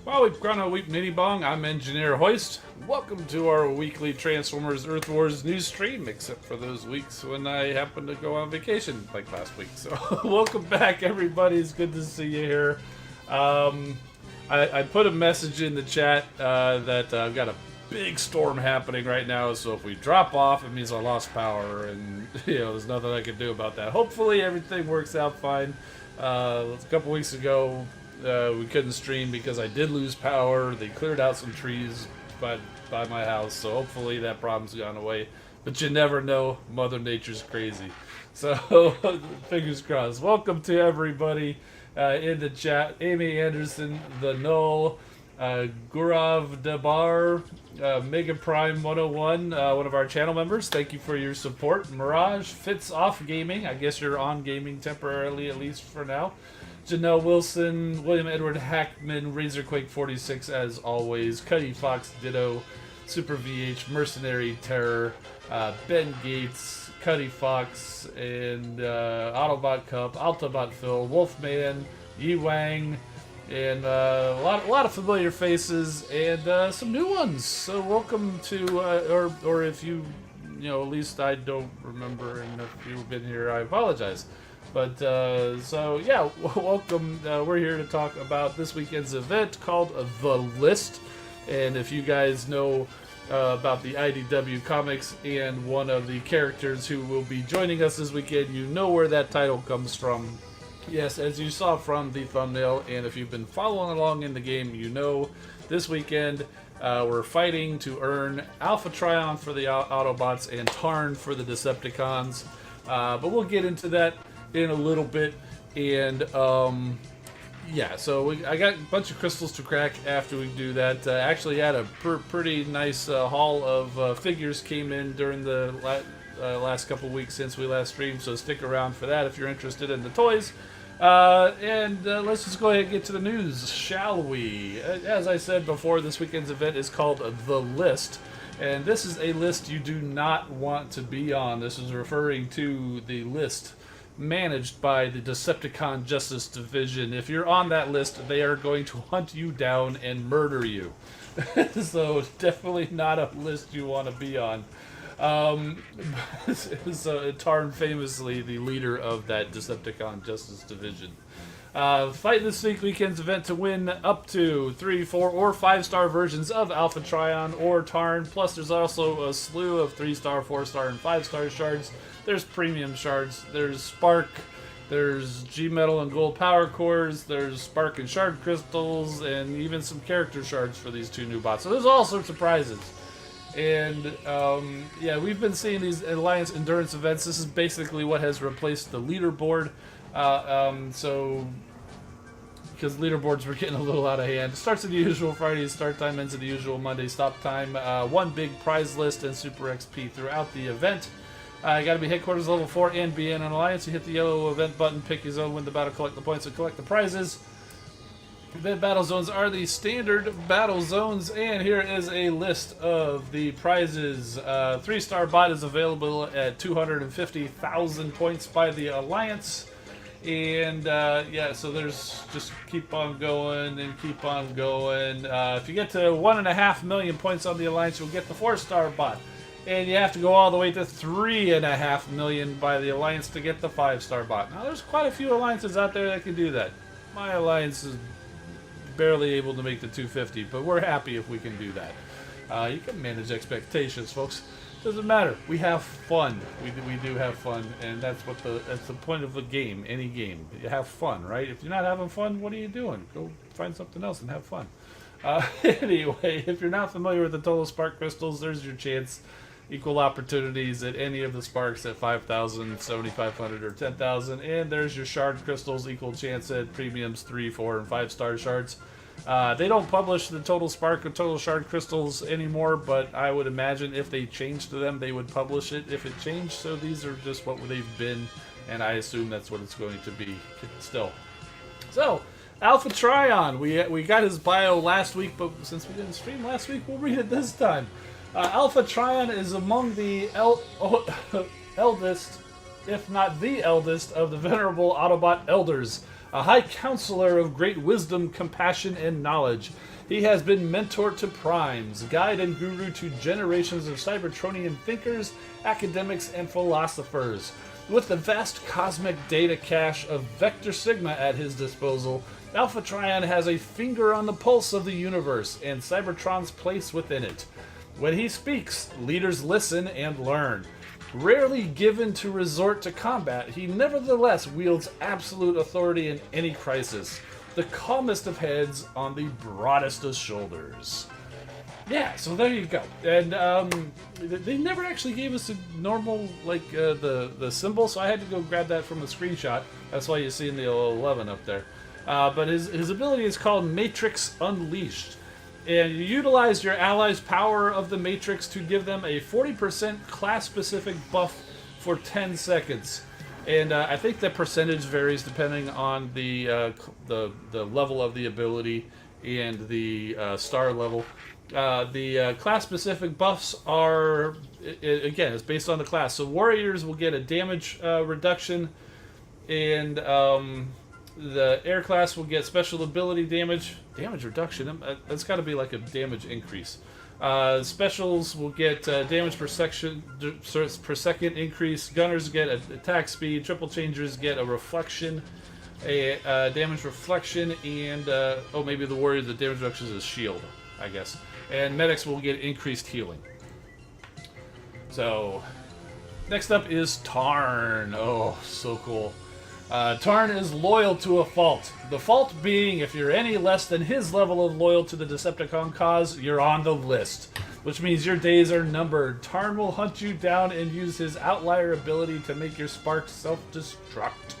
Well, we've gone a week mini bong. I'm Engineer Hoist. Welcome to our weekly Transformers Earth Wars news stream, except for those weeks when I happen to go on vacation, like last week. So, welcome back, everybody. It's good to see you here. I put a message in the chat that I've got a big storm happening right now, so if we drop off, it means I lost power, and there's nothing I can do about that. Hopefully, everything works out fine. A couple weeks ago, we couldn't stream because I did lose power. They cleared out some trees by my house, so hopefully that problem's gone away. But you never know. Mother Nature's crazy. So, fingers crossed. Welcome to everybody in the chat. Amy Anderson, The Null, Gurav Debar, Mega Prime 101, one of our channel members. Thank you for your support. Mirage, Fits Off Gaming. I guess you're on gaming temporarily, at least for now. Janelle Wilson, William Edward Hackman, RazorQuake 46 as always, Cuddy Fox Ditto, Super VH, Mercenary Terror, Ben Gates, Cuddy Fox, and Autobot Cup, Autobot Phil, Wolfman, Yi Wang, and a lot of familiar faces and some new ones. So welcome to, or if you at least I don't remember, and if you've been here, I apologize. But, so, yeah, welcome. We're here to talk about this weekend's event called The List. And if you guys know about the IDW comics and one of the characters who will be joining us this weekend, you know where that title comes from. Yes, as you saw from the thumbnail, and if you've been following along in the game, you know this weekend we're fighting to earn Alpha Trion for the Autobots and Tarn for the Decepticons. But we'll get into that in a little bit, and Yeah, so I got a bunch of crystals to crack after we do that. Actually had a pretty nice haul of figures came in during the last couple weeks since we last streamed, so stick around for that if you're interested in the toys. And let's just go ahead and get to the news, shall we? As I said before, this weekend's event is called The List, and this is a list you do not want to be on. This is referring to the list managed by the Decepticon Justice Division. If you're on that list, they are going to hunt you down and murder you. So definitely not a list you want to be on. So Tarn, famously the leader of that Decepticon Justice Division. Fight this weekend's event to win up to 3, 4, or 5-star versions of Alpha Trion or Tarn. Plus, there's also a slew of 3-star, 4-star, and 5-star shards. There's premium shards. There's Spark. There's G-Metal and Gold Power Cores. There's Spark and Shard Crystals, and even some character shards for these 2 new bots. So there's all sorts of prizes. And, yeah, we've been seeing these Alliance Endurance events. This is basically what has replaced the leaderboard. So, because leaderboards were getting a little out of hand. It starts at the usual Friday start time, ends at the usual Monday stop time. One big prize list and Super XP throughout the event. You gotta be headquarters level 4 and be in an alliance. You hit the yellow event button, pick your zone, win the battle, collect the points, and collect the prizes. The battle zones are the standard battle zones, and here is a list of the prizes. 3-star bot is available at 250,000 points by the alliance. And yeah, so there's just keep on going and keep on going. If you get to 1.5 million points on the alliance, you'll get the 4-star bot. And you have to go all the way to 3.5 million by the alliance to get the 5-star bot. Now, there's quite a few alliances out there that can do that. My alliance is barely able to make the 250, but we're happy if we can do that. You can manage expectations, folks. Doesn't matter. We have fun. We do have fun, and that's the point of the game. Any game, you have fun, right? If you're not having fun, what are you doing? Go find something else and have fun. Anyway, if you're not familiar with the total spark crystals, there's your chance. Equal opportunities at any of the sparks at 5,000, 7,500, or 10,000. And there's your shard crystals, equal chance at premiums 3, 4, and 5-star shards. They don't publish the total spark or total shard crystals anymore, but I would imagine if they changed to them, they would publish it if it changed. So these are just what they've been, and I assume that's what it's going to be still. So, Alpha Trion, we got his bio last week, but since we didn't stream last week, we'll read it this time. Alpha Trion is among the eldest, if not the eldest, of the venerable Autobot elders, a high counselor of great wisdom, compassion, and knowledge. He has been mentor to primes, guide and guru to generations of Cybertronian thinkers, academics, and philosophers. With the vast cosmic data cache of Vector Sigma at his disposal, Alpha Trion has a finger on the pulse of the universe and Cybertron's place within it. When he speaks, leaders listen and learn. Rarely given to resort to combat, he nevertheless wields absolute authority in any crisis. The calmest of heads on the broadest of shoulders. Yeah, so there you go. And they never actually gave us a normal, like, the symbol, so I had to go grab that from a screenshot. That's why you see in the 11 up there. But his ability is called Matrix Unleashed. And you utilize your allies' power of the Matrix to give them a 40% class-specific buff for 10 seconds. And I think the percentage varies depending on the level of the ability and the star level. The class-specific buffs are, again, it's based on the class. So warriors will get a damage reduction, and the air class will get special ability damage reduction. That's got to be like a damage increase. Specials will get damage per second increase. Gunners get attack speed. Triple changers get a reflection, a damage reflection, and maybe the warrior, the damage reduction is shield, I guess. And medics will get increased healing. So next up is Tarn. Oh, so cool. Tarn is loyal to a fault. The fault being, if you're any less than his level of loyal to the Decepticon cause, you're on the list. Which means your days are numbered. Tarn will hunt you down and use his outlier ability to make your spark self-destruct.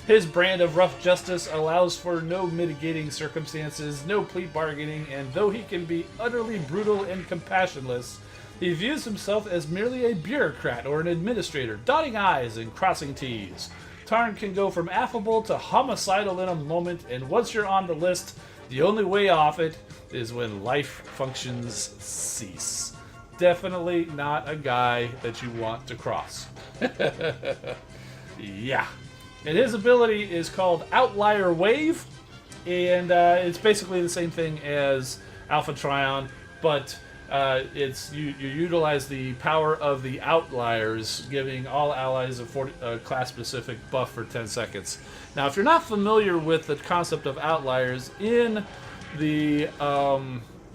His brand of rough justice allows for no mitigating circumstances, no plea bargaining, and though he can be utterly brutal and compassionless, he views himself as merely a bureaucrat or an administrator, dotting I's and crossing T's. Tarn can go from affable to homicidal in a moment, and once you're on the list, the only way off it is when life functions cease. Definitely not a guy that you want to cross. Yeah. And his ability is called Outlier Wave, and it's basically the same thing as Alpha Trion, but it's you utilize the power of the Outliers, giving all allies a class-specific buff for 10 seconds. Now, if you're not familiar with the concept of Outliers, in the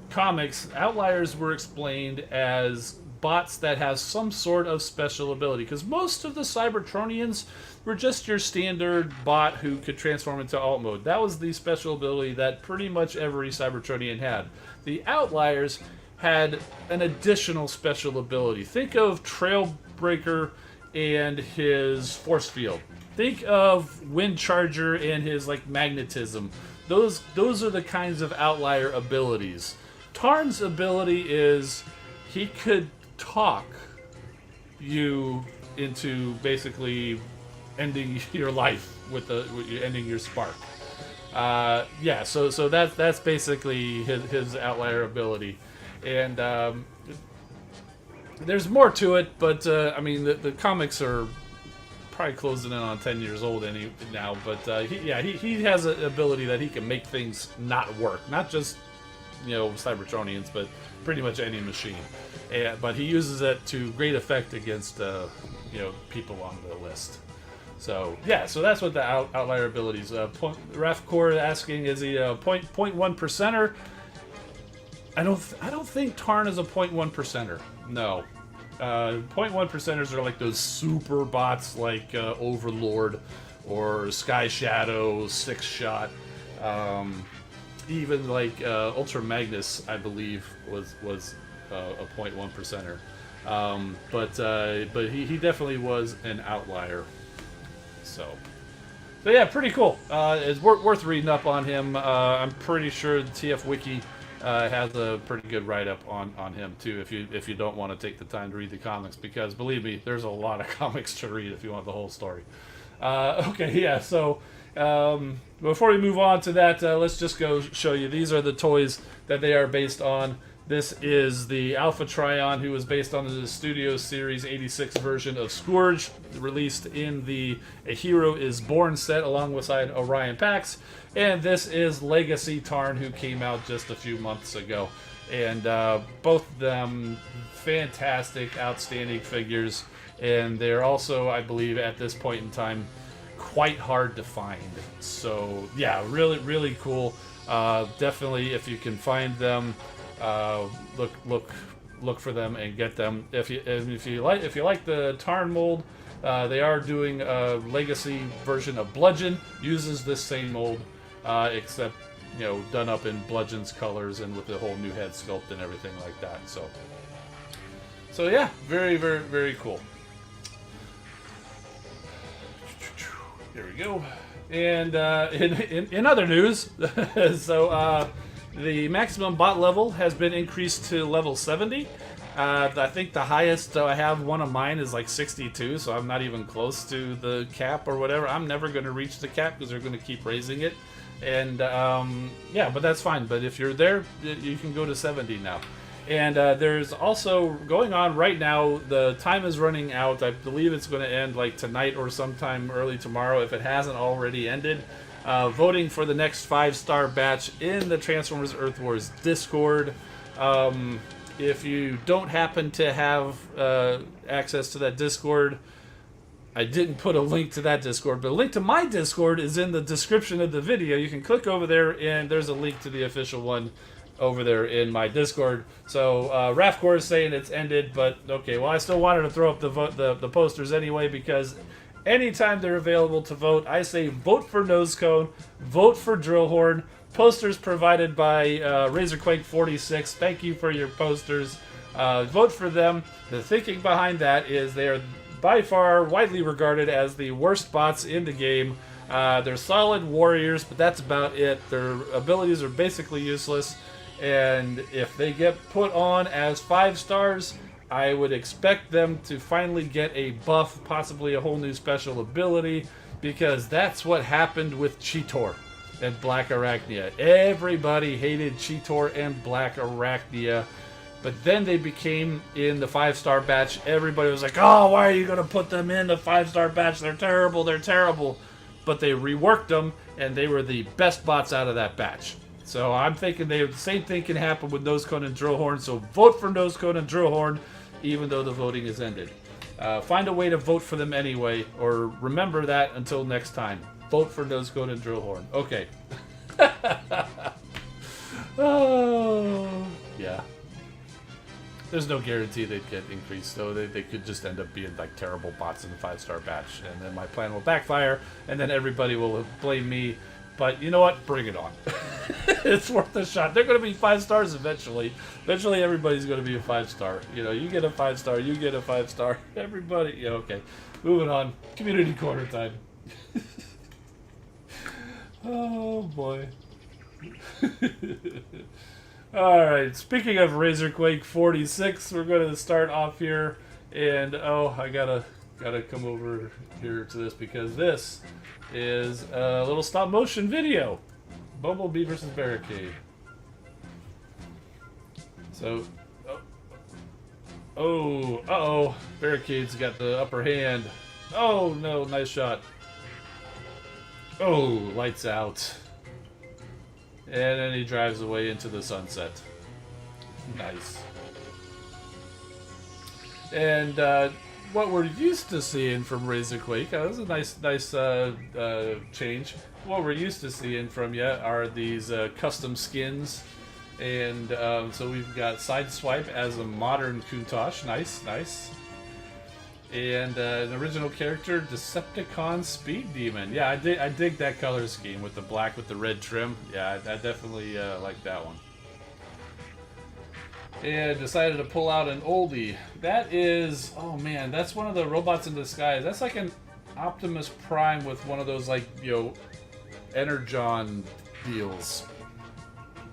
comics, Outliers were explained as bots that have some sort of special ability, because most of the Cybertronians were just your standard bot who could transform into alt mode. That was the special ability that pretty much every Cybertronian had. The Outliers had an additional special ability. Think of Trailbreaker and his force field. Think of Wind Charger and his magnetism. Those are the kinds of Outlier abilities. Tarn's ability is he could talk you into basically ending your life with ending your spark. Yeah, so that's basically his Outlier ability, and there's more to it, but I mean the comics are probably closing in on 10 years old now, but he has an ability that he can make things not work, not just Cybertronians, but pretty much any machine. But he uses it to great effect against people on the list. So yeah, so that's what the Outlier abilities. RazorQuake asking, is he a 0.1 percenter? I don't think Tarn is a 0.1 percenter. No. 0.1 percenters are like those super bots like Overlord or Sky Shadow, Six Shot. Even like Ultra Magnus, I believe, was a 0.1 percenter. But he definitely was an outlier. So yeah, pretty cool. It's worth reading up on him. I'm pretty sure the TF Wiki has a pretty good write-up on him too, if you don't want to take the time to read the comics, because believe me, there's a lot of comics to read if you want the whole story. Okay, yeah, so before we move on to that, let's just go show you. These are the toys that they are based on. This is the Alpha Trion, who was based on the Studio Series 86 version of Scourge, released in the A Hero is Born set alongside Orion Pax. And this is Legacy Tarn, who came out just a few months ago. And both of them fantastic, outstanding figures. And they're also, I believe, at this point in time, quite hard to find. So yeah, really, really cool. Definitely, if you can find them, look for them and get them. If you like the Tarn mold, they are doing a legacy version of Bludgeon. Uses this same mold, except done up in Bludgeon's colors and with the whole new head sculpt and everything like that. So yeah, very, very, very cool. Here we go. And in other news, so the maximum bot level has been increased to level 70. I think the highest I have one of mine is like 62, so I'm not even close to the cap or whatever. I'm never going to reach the cap because they're going to keep raising it. And yeah, but that's fine. But if you're there, you can go to 70 now. And there's also going on right now, the time is running out. I believe it's going to end like tonight or sometime early tomorrow if it hasn't already ended. Voting for the next 5-star batch in the Transformers Earth Wars Discord. If you don't happen to have access to that Discord, I didn't put a link to that Discord, but a link to my Discord is in the description of the video. You can click over there, and there's a link to the official one over there in my Discord. So RazorQuake is saying it's ended, but okay, well, I still wanted to throw up the posters anyway, because anytime they're available to vote, I say vote for Nose Cone, vote for Drillhorn. Posters provided by RazorQuake 46. Thank you for your posters. Vote for them. The thinking behind that is they are by far widely regarded as the worst bots in the game. They're solid warriors, but that's about it. Their abilities are basically useless, and if they get put on as 5 stars, I would expect them to finally get a buff, possibly a whole new special ability, because that's what happened with Cheetor and Black Arachnia. Everybody hated Cheetor and Black Arachnia, but then they became in the 5-star batch. Everybody was like, oh, why are you going to put them in the 5-star batch? They're terrible, they're terrible. But they reworked them, and they were the best bots out of that batch. So I'm thinking the same thing can happen with Nosecone and Drillhorn, so vote for Nosecone and Drillhorn, even though the voting is ended. Find a way to vote for them anyway, or remember that until next time. Vote for Nosecone and Drillhorn. Okay. Oh, yeah. There's no guarantee they'd get increased, though. They could just end up being like terrible bots in the 5-star batch, and then my plan will backfire, and then everybody will blame me. But you know what? Bring it on. It's worth a shot. They're going to be 5 stars eventually. Eventually, everybody's going to be a 5-star. You know, you get a 5-star, you get a 5-star. Everybody. Yeah, okay. Moving on. Community corner time. Oh boy. Alright, speaking of RazorQuake 46, we're going to start off here, and oh, I gotta come over here to this, because this is a little stop motion video. Bumblebee versus Barricade. So, uh-oh, Barricade's got the upper hand. Oh no, nice shot. Oh, lights out. And then he drives away into the sunset. Nice. And what we're used to seeing from RazorQuake, that was a nice change. What we're used to seeing from you are these custom skins. And so we've got Sideswipe as a modern Countach. Nice. And an original character, Decepticon Speed Demon. Yeah, I dig that color scheme with the black with the red trim. Yeah, I definitely like that one. And decided to pull out an oldie. That is, oh man, that's one of the robots in disguise. That's like an Optimus Prime with one of those, like, you know, Energon deals.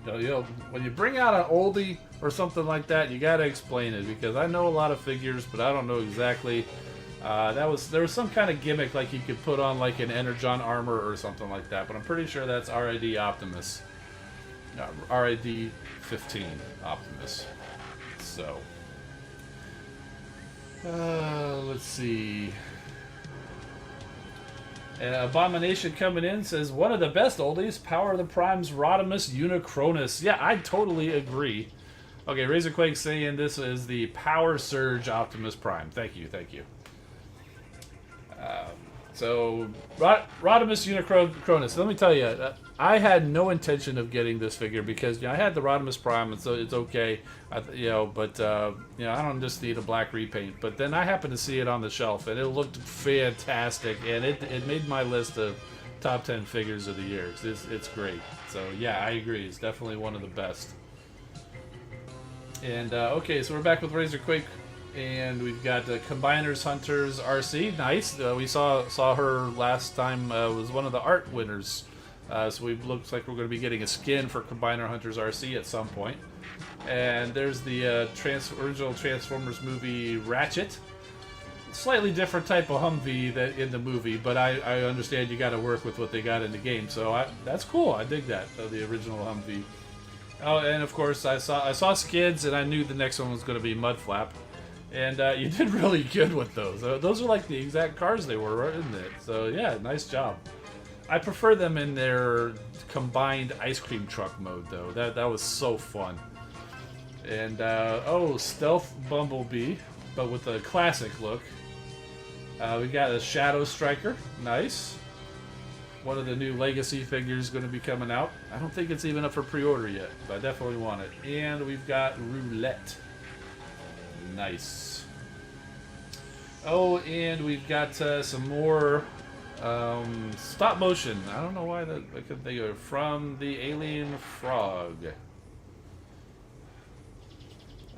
You know, when you bring out an oldie or something like that, you gotta explain it, because I know a lot of figures, but I don't know exactly. There was some kind of gimmick, like you could put on like an Energon armor or something like that, but I'm pretty sure that's RID Optimus. RID 15 Optimus. So, let's see. Abomination coming in says, one of the best oldies, Power of the Prime's Rodimus Unicronus. Yeah, I totally agree. Okay, RazorQuake saying this is the Power Surge Optimus Prime. Thank you. So, Rodimus Unicronus. Let me tell you, I had no intention of getting this figure, because, you know, I had the Rodimus Prime, and so it's okay, you know. But you know, I don't just need a black repaint. But then I happened to see it on the shelf, and it looked fantastic, and it made my list of top 10 figures of the year. It's great. So yeah, I agree. It's definitely one of the best. And okay, so we're back with RazorQuake. And we've got Combiners Hunters RC. Nice. We saw her last time. Was one of the art winners. So it looks like we're going to be getting a skin for Combiner Hunters RC at some point. And there's the original Transformers movie Ratchet. Slightly different type of Humvee that in the movie, but I understand you got to work with what they got in the game. So that's cool. I dig that, the original Humvee. Oh, and of course I saw Skids, and I knew the next one was going to be Mudflap. And you did really good with those. Those are like the exact cars they were, isn't it? So yeah, nice job. I prefer them in their combined ice cream truck mode, though. That was so fun. And oh, Stealth Bumblebee, but with a classic look. We got a Shadow Striker, nice. One of the new Legacy figures going to be coming out. I don't think it's even up for pre-order yet, but I definitely want it. And we've got Roulette. Nice. Oh, and we've got some more stop motion. I don't know why I couldn't think of it. From the Alien Frog.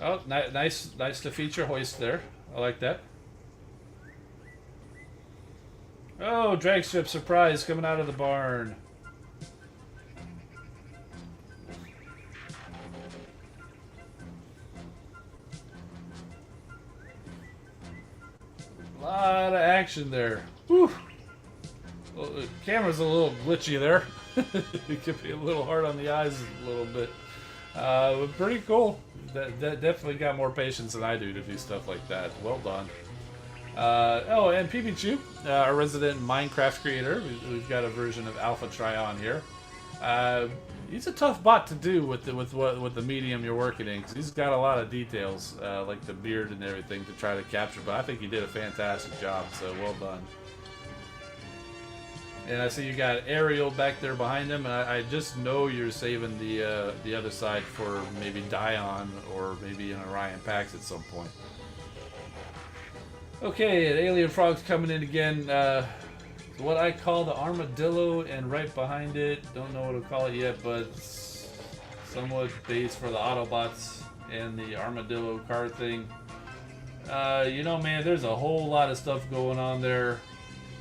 Oh, nice to feature Hoist there. I like that. Oh, drag strip surprise coming out of the barn. A lot of action there. Whew. Well, the camera's a little glitchy there. It could be a little hard on the eyes a little bit. But pretty cool. That definitely got more patience than I do to do stuff like that. Well done. Oh, and PBChu, our resident Minecraft creator. We've got a version of Alpha Trion here. He's a tough bot to do with the medium you're working in, because he's got a lot of details, like the beard and everything, to try to capture. But I think he did a fantastic job, so well done. And I see you got Ariel back there behind him, and I just know you're saving the other side for maybe Jion or maybe an Orion Pax at some point. Okay, and Alien Frog's coming in again. What I call the Armadillo, and right behind it, don't know what to call it yet, but somewhat based for the Autobots and the Armadillo car thing. You know, man, there's a whole lot of stuff going on there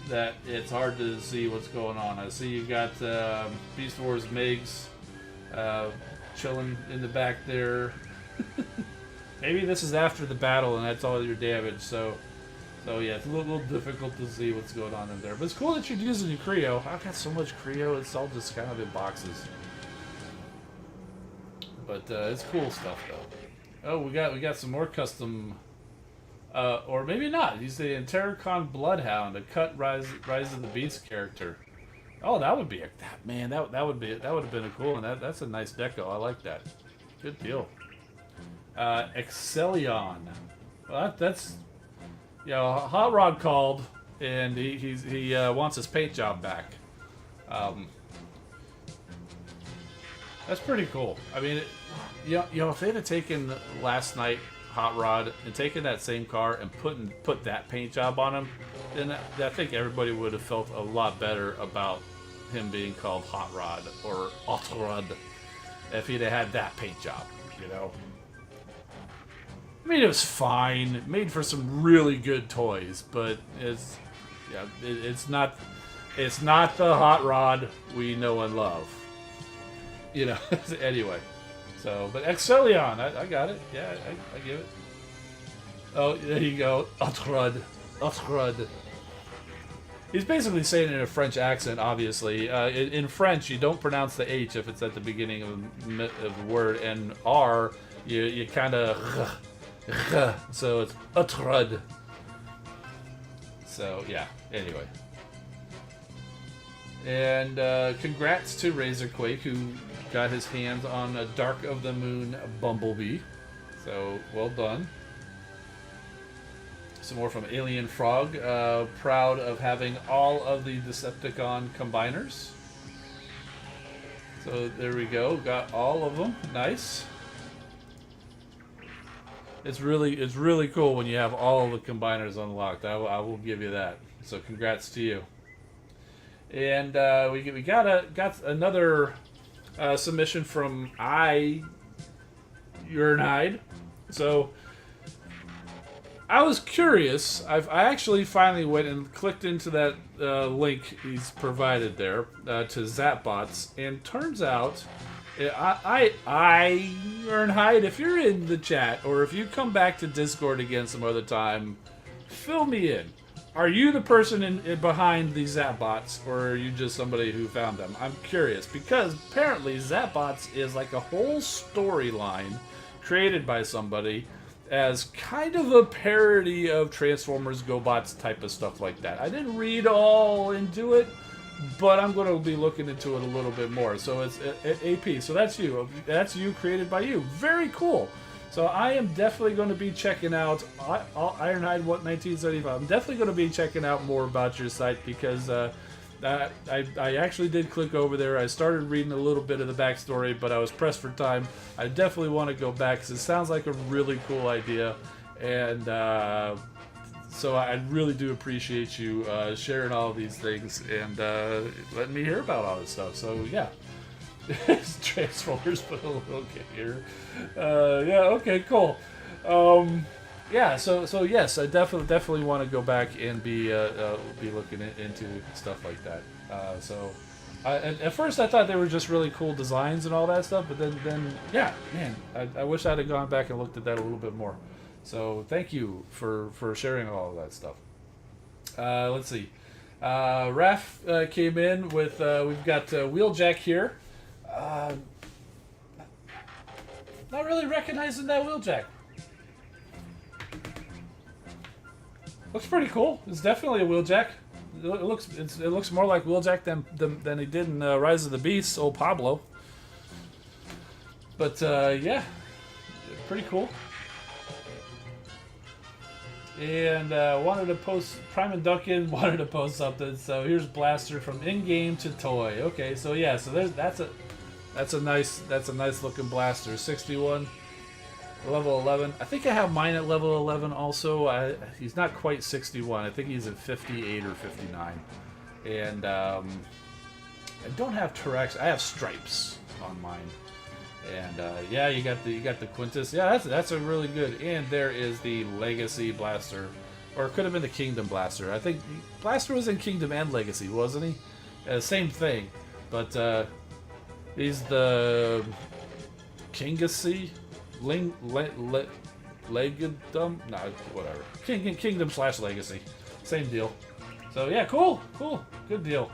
that it's hard to see what's going on. I see you got Beast Wars Megs chilling in the back there. Maybe this is after the battle and that's all your damage, so yeah, it's a little difficult to see what's going on in there. But it's cool that you're using your Creo. I've got so much Creo, it's all just kind of in boxes. But it's cool stuff though. Oh, we got some more custom, or maybe not. He's the Interrocon Bloodhound, a cut Rise of the Beast character. Oh, that would be man. That would have been a cool one. That's a nice deco. I like that. Good deal. Excellion. Well, that's. You know, Hot Rod called, and he wants his paint job back. That's pretty cool. I mean, you know, if they'd have taken last night Hot Rod and taken that same car and put that paint job on him, then I think everybody would have felt a lot better about him being called Hot Rod or Hot Rod if he'd have had that paint job. You know. I mean, it was fine. It made for some really good toys, but it's not the Hot Rod we know and love. You know. Anyway, so but Excellion, I got it. Yeah, I give it. Oh, there you go, Otrud. He's basically saying it in a French accent. Obviously, in French, you don't pronounce the H if it's at the beginning of the word, and R, you kind of. So it's Utrud. So yeah, anyway. And congrats to RazorQuake, who got his hands on a Dark of the Moon Bumblebee. So well done. Some more from Alien Frog. Proud of having all of the Decepticon combiners. So there we go. Got all of them. Nice. It's really cool when you have all the combiners unlocked. I will give you that. So congrats to you. And we got another submission from Urnide. So I was curious. I actually finally went and clicked into that link he's provided there to ZapBots, and turns out. Urnhide, if you're in the chat, or if you come back to Discord again some other time, fill me in. Are you the person behind these ZapBots, or are you just somebody who found them? I'm curious, because apparently ZapBots is like a whole storyline created by somebody as kind of a parody of Transformers, GoBots type of stuff like that. I didn't read all into it, but I'm going to be looking into it a little bit more. So it's AP. So that's you. That's you, created by you. Very cool. So I am definitely going to be checking out Ironhide 1975. I'm definitely going to be checking out more about your site, because I actually did click over there. I started reading a little bit of the backstory, but I was pressed for time. I definitely want to go back, because it sounds like a really cool idea. And so I really do appreciate you sharing all of these things and letting me hear about all this stuff. So yeah, it's Transformers, but a little kid here. Yeah, okay, cool. yeah, so yes, I definitely want to go back and be looking into stuff like that. At first I thought they were just really cool designs and all that stuff, but then yeah, man, I wish I'd have gone back and looked at that a little bit more. So thank you for sharing all of that stuff. Let's see. Raph came in with we've got Wheeljack here. Not really recognizing that Wheeljack. Looks pretty cool. It's definitely a Wheeljack. It looks more like Wheeljack than he did in Rise of the Beasts, old Pablo. But yeah, pretty cool. And wanted to post Prime and Duncan wanted to post something. So here's Blaster from in-game to toy. Okay, so yeah, so that's a nice looking Blaster. 61. Level 11. I think I have mine at level 11 also. He's not quite 61. I think he's at 58 or 59. And I don't have T-Rex. I have Stripes on mine. And yeah, you got the Quintus. Yeah, that's a really good. And there is the Legacy Blaster, or it could have been the Kingdom Blaster. I think Blaster was in Kingdom and Legacy, wasn't he? Same thing, but he's the Kingacy. Legadum? No, whatever. Kingdom / Legacy. Same deal. So yeah, cool. Good deal.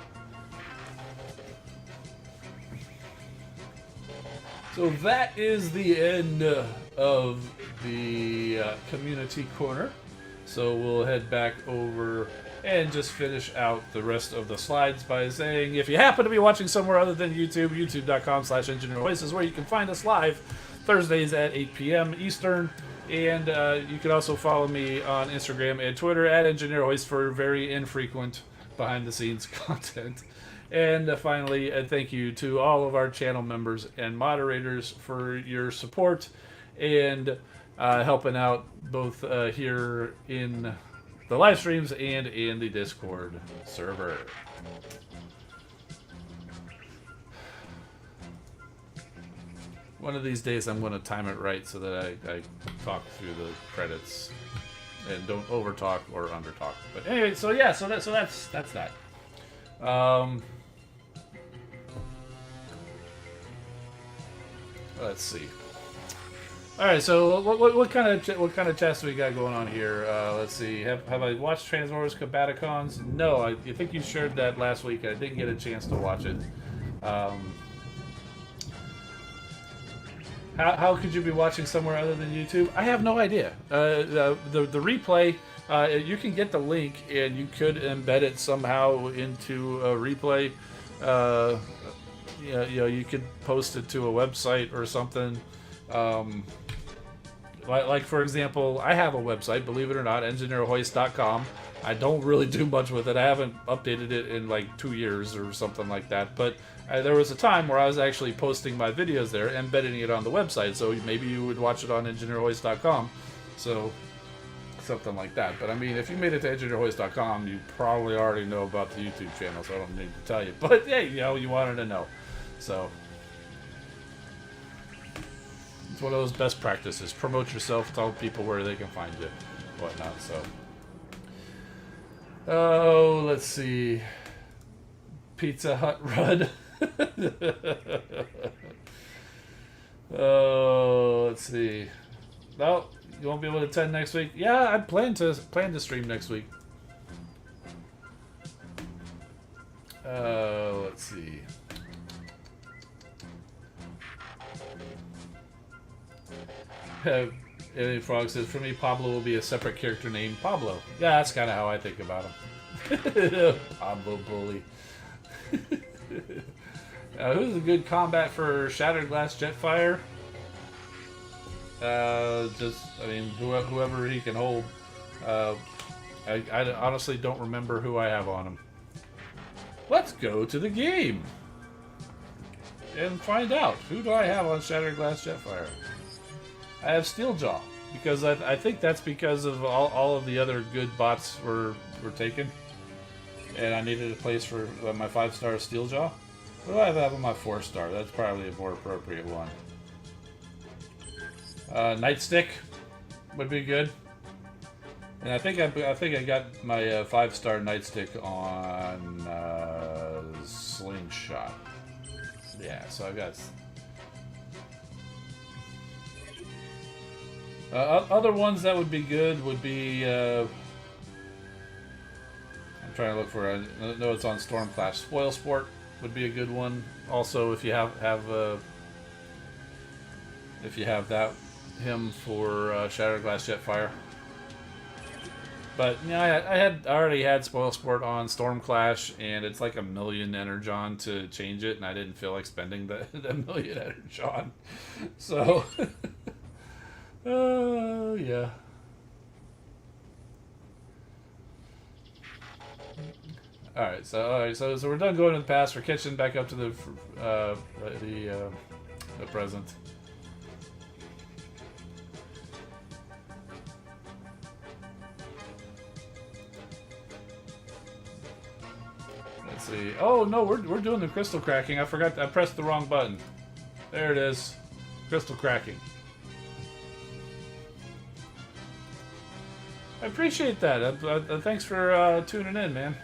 So that is the end of the community corner. So we'll head back over and just finish out the rest of the slides by saying, if you happen to be watching somewhere other than YouTube, youtube.com/EngineerHoist is where you can find us live Thursdays at 8 p.m. Eastern. And you can also follow me on Instagram and Twitter at EngineerHoist for very infrequent behind-the-scenes content. And finally, thank you to all of our channel members and moderators for your support and helping out both here in the live streams and in the Discord server. One of these days I'm going to time it right so that I talk through the credits and don't overtalk or undertalk. But anyway, so yeah, so that's that. Let's see. All right, so what kind of chats we got going on here? Let's see. Have I watched Transformers Combaticons? No, I think you shared that last week. I didn't get a chance to watch it. How could you be watching somewhere other than YouTube? I have no idea. The replay, you can get the link and you could embed it somehow into a replay. You could post it to a website or something. Like for example, I have a website, believe it or not, engineerhoist.com. I don't really do much with it. I haven't updated it in like 2 years or something like that. But there was a time where I was actually posting my videos there, embedding it on the website. So maybe you would watch it on engineerhoist.com. So something like that. But I mean, if you made it to engineerhoist.com, you probably already know about the YouTube channel, so I don't need to tell you. But hey, you wanted to know. So it's one of those best practices. Promote yourself, tell people where they can find you, whatnot. So, oh, let's see. Pizza Hut Rud. Oh, let's see. No, you won't be able to attend next week. Yeah, I plan to stream next week. Let's see. Alien Frog says, for me, Pablo will be a separate character named Pablo. Yeah, that's kind of how I think about him. Pablo Bully. Who's a good combat for Shattered Glass Jetfire? Whoever he can hold. I honestly don't remember who I have on him. Let's go to the game and find out. Who do I have on Shattered Glass Jetfire? I have Steeljaw, because I think that's because of all of the other good bots were taken, and I needed a place for my 5-star Steeljaw. What do I have on my 4-star? That's probably a more appropriate one. Nightstick would be good. And I think I got my 5-star nightstick on Slingshot. Yeah, so I got. Other ones that would be good would be. I'm trying to look for. I know it's on Stormclash. Spoil Sport would be a good one. Also, if you have that him for Shatterglass Jetfire. But you know, I already had Spoil Sport on Stormclash, and it's like 1,000,000 Energon to change it, and I didn't feel like spending the 1,000,000 Energon. So, yeah. All right, so we're done going to the past. We're catching back up to the present. Let's see. Oh no, we're doing the crystal cracking. I forgot. I pressed the wrong button. There it is. Crystal cracking. I appreciate that. Thanks for tuning in, man.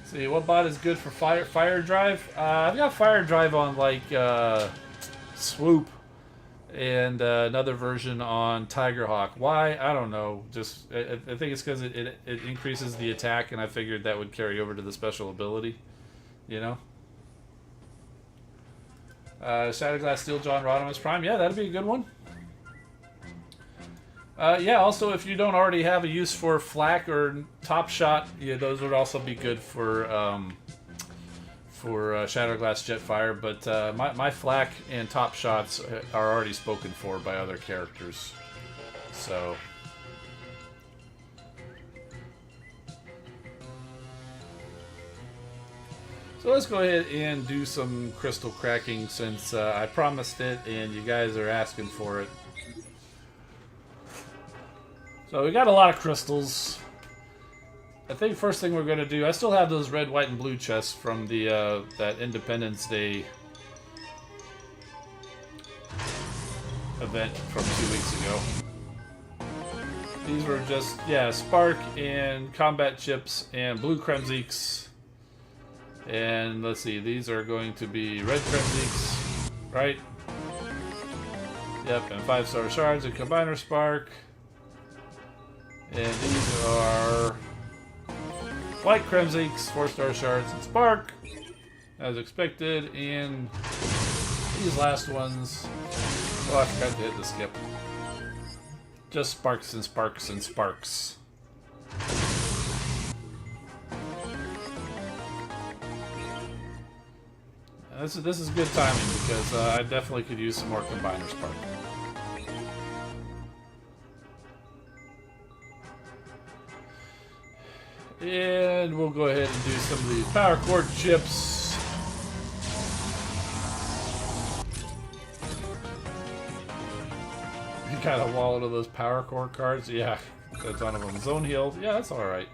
See, what bot is good for fire drive? I've got fire drive on like Swoop and another version on Tigerhawk. Why? I don't know. Just I think it's because it increases the attack, and I figured that would carry over to the special ability. You know. Shatterglass Steel John Rodimus Prime. Yeah, that'd be a good one. Yeah, also, if you don't already have a use for Flak or Top Shot, yeah, those would also be good for Shatterglass Jetfire. But my Flak and Top Shots are already spoken for by other characters. So. So let's go ahead and do some crystal cracking since I promised it and you guys are asking for it. So we got a lot of crystals. I think first thing we're going to do, I still have those red, white, and blue chests from the that Independence Day event from 2 weeks ago. These were just, yeah, Spark and Combat Chips and Blue Kremzeeks. And let's see, these are going to be red Kremzeeks, right? Yep, and 5-star shards and Combiner Spark. And these are white Kremzeeks, 4-star shards, and Spark, as expected. And these last ones, oh, I forgot to hit the skip. Just Sparks and Sparks and Sparks. This is good timing because I definitely could use some more Combiner Spark. And we'll go ahead and do some of these power cord chips. You got a wallet of those power cord cards? Yeah, a ton of them. Zone healed? Yeah, that's alright.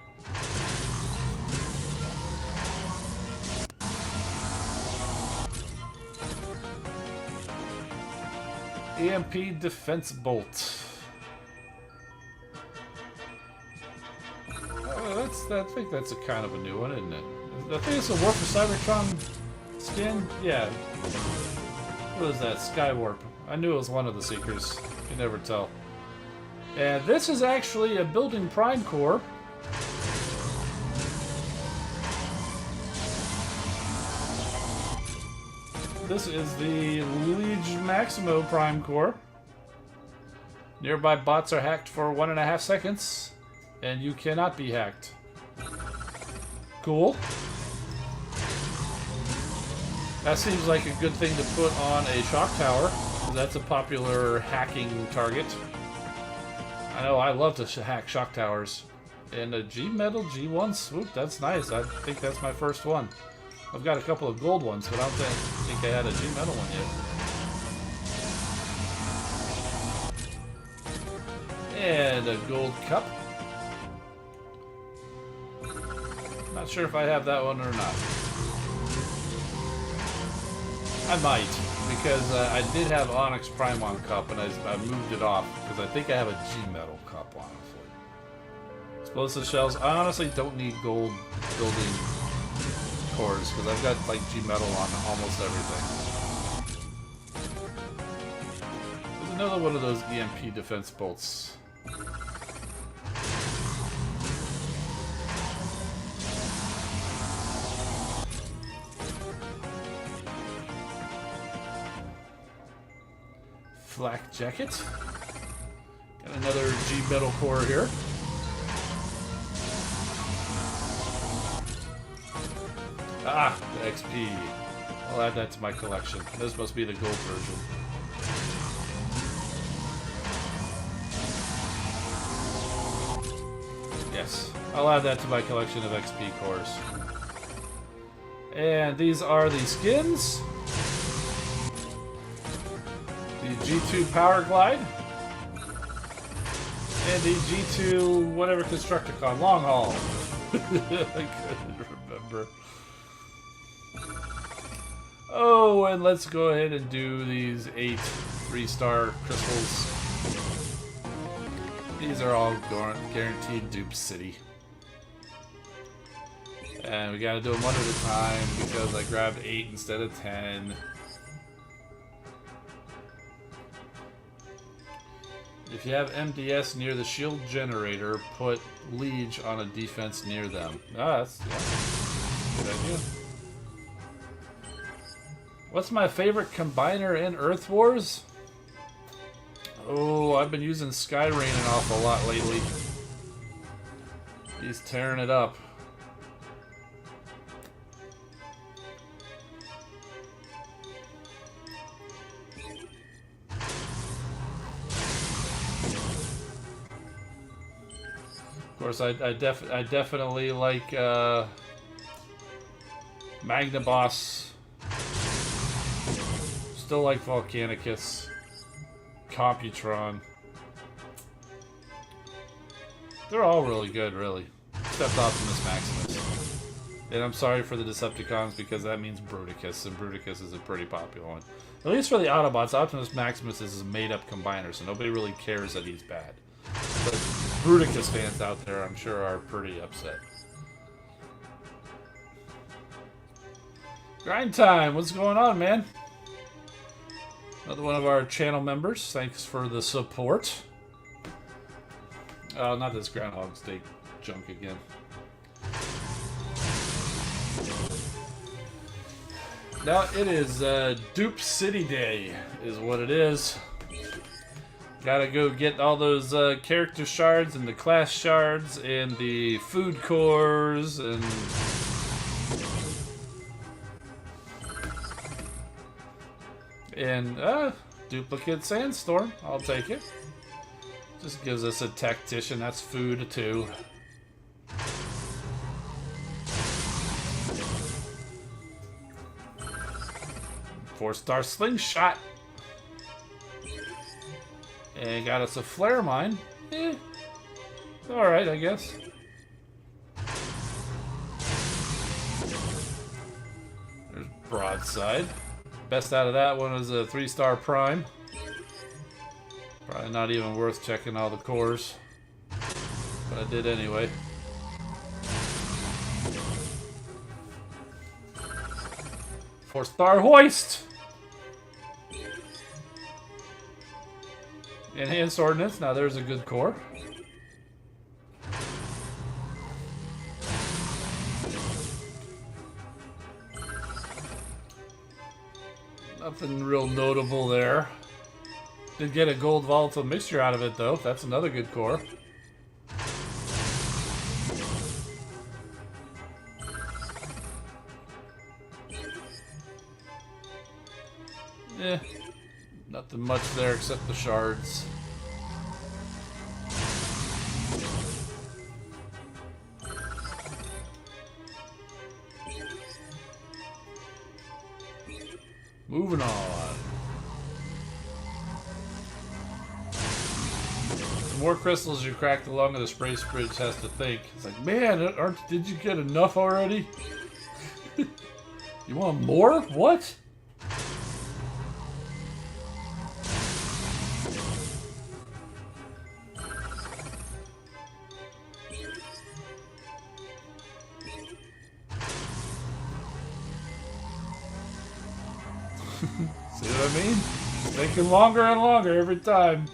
EMP Defense Bolt. I think that's a kind of a new one, isn't it? I think it's a War for Cybertron skin. Yeah. What is that? Skywarp. I knew it was one of the Seekers. You can never tell. And this is actually a Building Prime Core. This is the Liege Maximo Prime Core. Nearby bots are hacked for 1.5 seconds. And you cannot be hacked. Cool. That seems like a good thing to put on a shock tower. That's a popular hacking target. I know I love to hack shock towers. And a G-Metal G1 Swoop, that's nice. I think that's my first one. I've got a couple of gold ones, but I don't think I had a G-Metal one yet. And a gold cup. Not sure if I have that one or not. I might. because I did have Onyx Primon Cup, and I moved it off because I think I have a G-Metal Cup, honestly. Explosive shells. I honestly don't need gold building cores because I've got like G-Metal on almost everything. There's another one of those EMP defense bolts. Flak jacket. Got another G-Metal core here. Ah, the XP. I'll add that to my collection. This must be the gold version. Yes, I'll add that to my collection of XP cores. And these are the skins. The G2 Power Glide. And the G2 whatever Constructicon Long Haul. I couldn't remember. Oh, and let's go ahead and do these 8 3-star crystals. These are all guaranteed Dupe City. And we gotta do them one at a time because I grabbed 8 instead of 10. If you have MDS near the shield generator, put Liege on a defense near them. Ah, that's good idea. What's my favorite combiner in Earth Wars? Oh, I've been using Skyrain an awful lot lately. He's tearing it up. Of course, I definitely like Magnaboss. Still like Volcanicus, Computron. They're all really good, really. Except Optimus Maximus. And I'm sorry for the Decepticons because that means Bruticus, and Bruticus is a pretty popular one. At least for the Autobots, Optimus Maximus is a made-up combiner, so nobody really cares that he's bad. But Bruticus fans out there, I'm sure, are pretty upset. Grind time! What's going on, man? Another one of our channel members. Thanks for the support. Oh, not this Groundhog Steak junk again. Now it is Dupe City Day, is what it is. Gotta go get all those character shards and the class shards and the food cores and... duplicate sandstorm. I'll take it. Just gives us a tactician. That's food too. 4-star slingshot. And got us a flare mine. Alright, I guess. There's broadside. Best out of that one is a 3-star prime. Probably not even worth checking all the cores. But I did anyway. Four-star hoist! Enhanced ordnance. Now there's a good core. Nothing real notable there. Did get a gold volatile mixture out of it though. That's another good core. Nothing much there except the shards. Moving on. The more crystals you crack, the longer the spray bridge has to think. It's like, man, did you get enough already? You want more? What? See what I mean? It's making longer and longer every time.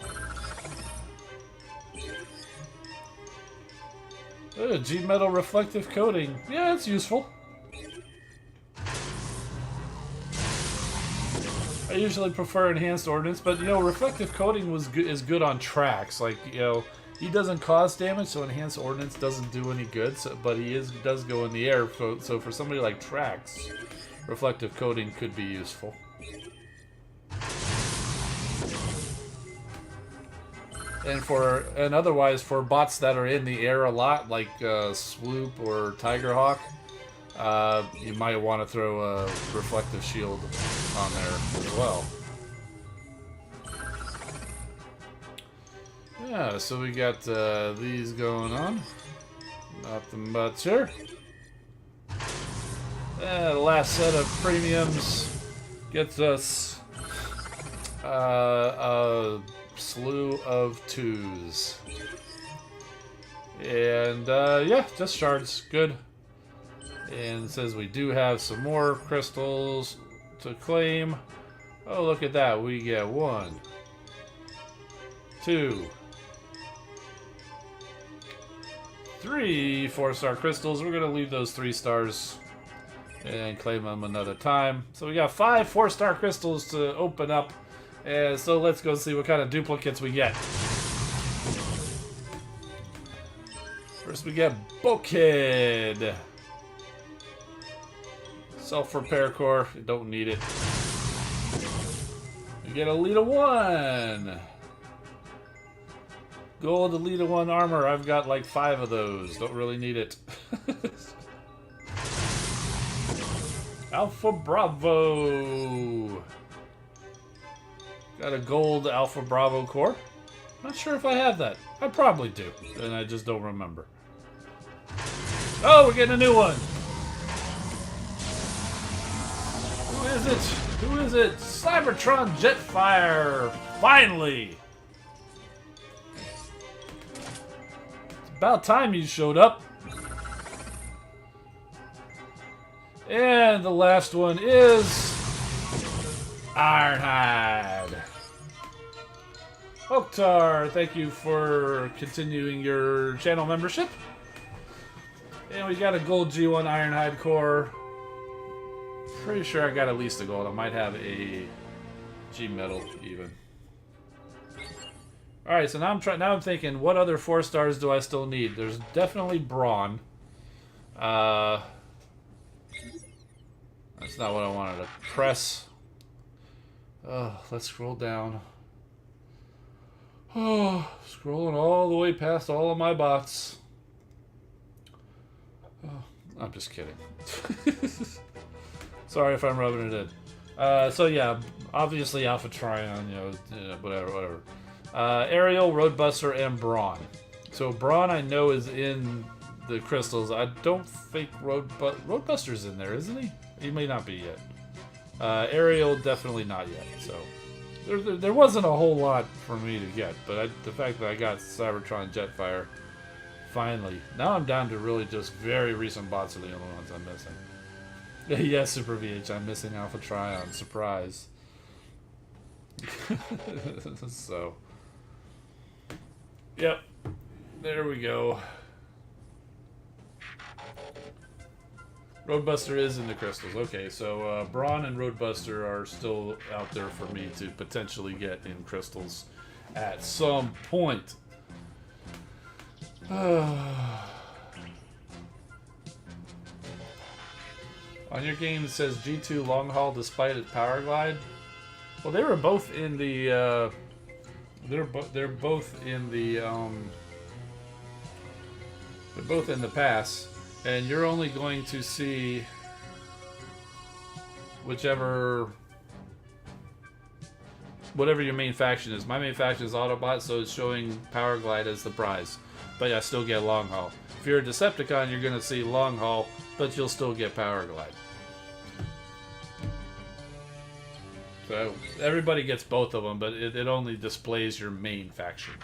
G-metal reflective coating. Yeah, it's useful. I usually prefer enhanced ordnance, but you know, reflective coating is good on tracks. Like, you know, he doesn't cause damage, so enhanced ordnance doesn't do any good. So, but he does go in the air. So for somebody like tracks, reflective coating could be useful. And otherwise for bots that are in the air a lot, like Swoop or Tigerhawk, you might want to throw a reflective shield on there as well. Yeah, so we got these going on. Nothing much here. The last set of premiums gets us a slew of 2s. And yeah, just shards. Good. And it says we do have some more crystals to claim. Oh, look at that. We get 1, 2, 3 4-star crystals. We're going to leave those 3 stars and claim them another time. So we got 5 4-star crystals to open up. And so let's go see what kind of duplicates we get. First we get Bulkhead. Self-repair core, you don't need it. We get Elita 1. Gold Elita 1 armor, I've got like 5 of those. Don't really need it. Alpha Bravo. Got a gold Alpha Bravo core. Not sure if I have that. I probably do, and I just don't remember. Oh, we're getting a new one. Who is it? Who is it? Cybertron Jetfire! Finally! It's about time you showed up. And the last one is Ironhide. Oktar, thank you for continuing your channel membership. And we got a gold G1 Ironhide core. Pretty sure I got at least a gold. I might have a G metal even. Alright, so now I'm thinking, what other 4 stars do I still need? There's definitely Brawn. That's not what I wanted to press. Let's scroll down. Oh, scrolling all the way past all of my bots. Oh, I'm just kidding. Sorry if I'm rubbing it in. So yeah, obviously Alpha Trion, you know, whatever. Aerial, Roadbuster, and Brawn. So Brawn I know is in the crystals. I don't think Roadbuster's in there, isn't he? He may not be yet. Aerial, definitely not yet. So there wasn't a whole lot for me to get, but the fact that I got Cybertron Jetfire, finally. Now I'm down to really just very recent bots are the only ones I'm missing. Yes, Super VH, I'm missing Alpha Trion. Surprise. So, yep, there we go. Roadbuster is in the crystals. Okay, so Brawn and Roadbuster are still out there for me to potentially get in crystals at some point. On your game it says G2 long haul despite its power glide. Well, they were both in the they're both in the pass, and you're only going to see whatever your main faction is. My main faction is Autobot, so it's showing power glide as the prize, but I still get long haul. If you're a Decepticon, you're going to see long haul, but you'll still get power glide. So everybody gets both of them, but it only displays your main faction.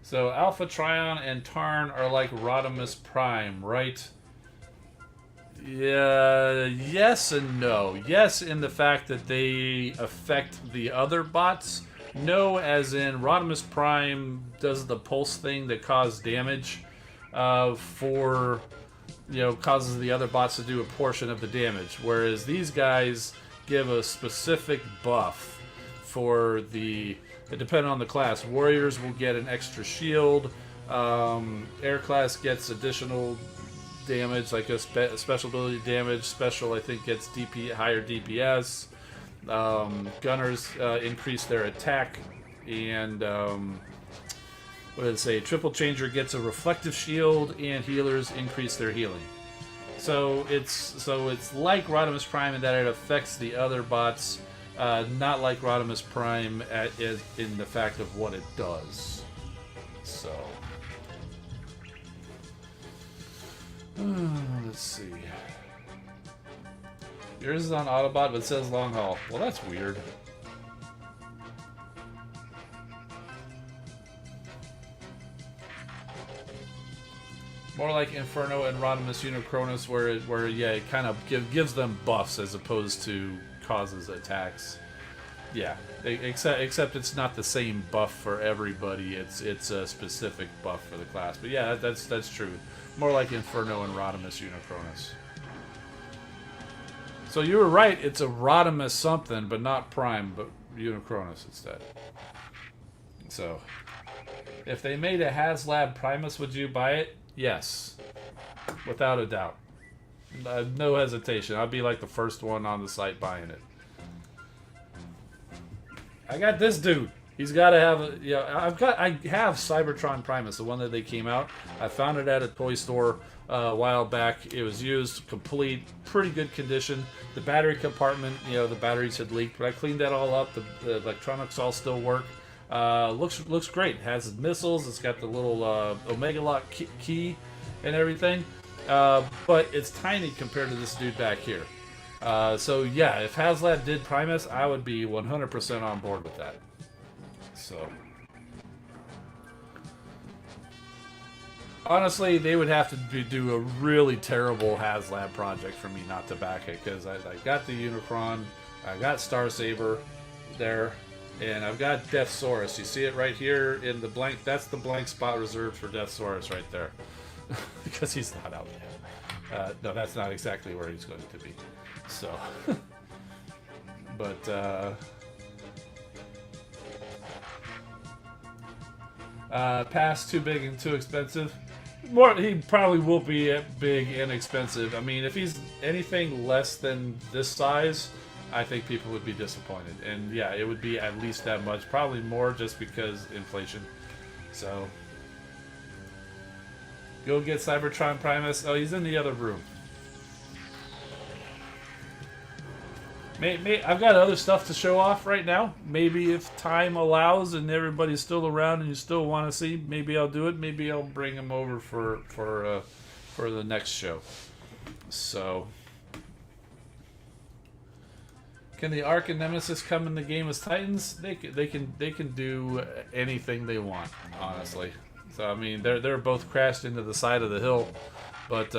So Alpha Trion and Tarn are like Rodimus Prime, right? Yeah, yes and no. Yes, in the fact that they affect the other bots. No, as in Rodimus Prime does the pulse thing that causes damage for, causes the other bots to do a portion of the damage. Whereas these guys give a specific buff for depending on the class. Warriors will get an extra shield. Air class gets additional damage, like a special ability damage. Special, I think, gets higher DPS. Gunners increase their attack, and what did it say? Triple Changer gets a reflective shield, and healers increase their healing. So it's like Rodimus Prime in that it affects the other bots, not like Rodimus Prime in the fact of what it does. So. Let's see. Yours is on Autobot, but it says long haul. Well, that's weird. More like Inferno and Rodimus Unicronus, where it kind of gives them buffs as opposed to causes attacks. Yeah, except it's not the same buff for everybody. It's a specific buff for the class. But yeah, that's true. More like Inferno and Rodimus Unicronus. So you were right. It's a Rodimus something, but not Prime, but Unicronus instead. So, if they made a HasLab Primus, would you buy it? Yes, without a doubt. No hesitation. I'd be like the first one on the site buying it. I got this dude. He's got to have I have Cybertron Primus, the one that they came out. I found it at a toy store a while back. It was used, complete, pretty good condition. The battery compartment, the batteries had leaked, but I cleaned that all up. The electronics all still work. Looks great. It has missiles. It's got the little Omega Lock key and everything. But it's tiny compared to this dude back here. So yeah, if HasLab did Primus, I would be 100% on board with that. So honestly, they would have to do a really terrible HasLab project for me not to back it, because I got the Unicron, I got Star Saber there, and I've got Deathsaurus. You see it right here in the blank? That's the blank spot reserved for Deathsaurus right there, because he's not out yet. No, that's not exactly where he's going to be. So, but past too big and too expensive. He probably will be big and expensive. I mean, if he's anything less than this size, I think people would be disappointed. And yeah, it would be at least that much, probably more, just because inflation. So, go get Cybertron Primus. Oh, he's in the other room. I've got other stuff to show off right now. Maybe if time allows and everybody's still around and you still want to see, maybe I'll do it. Maybe I'll bring him over for the next show. So, can the Ark and Nemesis come in the game as Titans? They can do anything they want, honestly. So I mean, they're both crashed into the side of the hill, but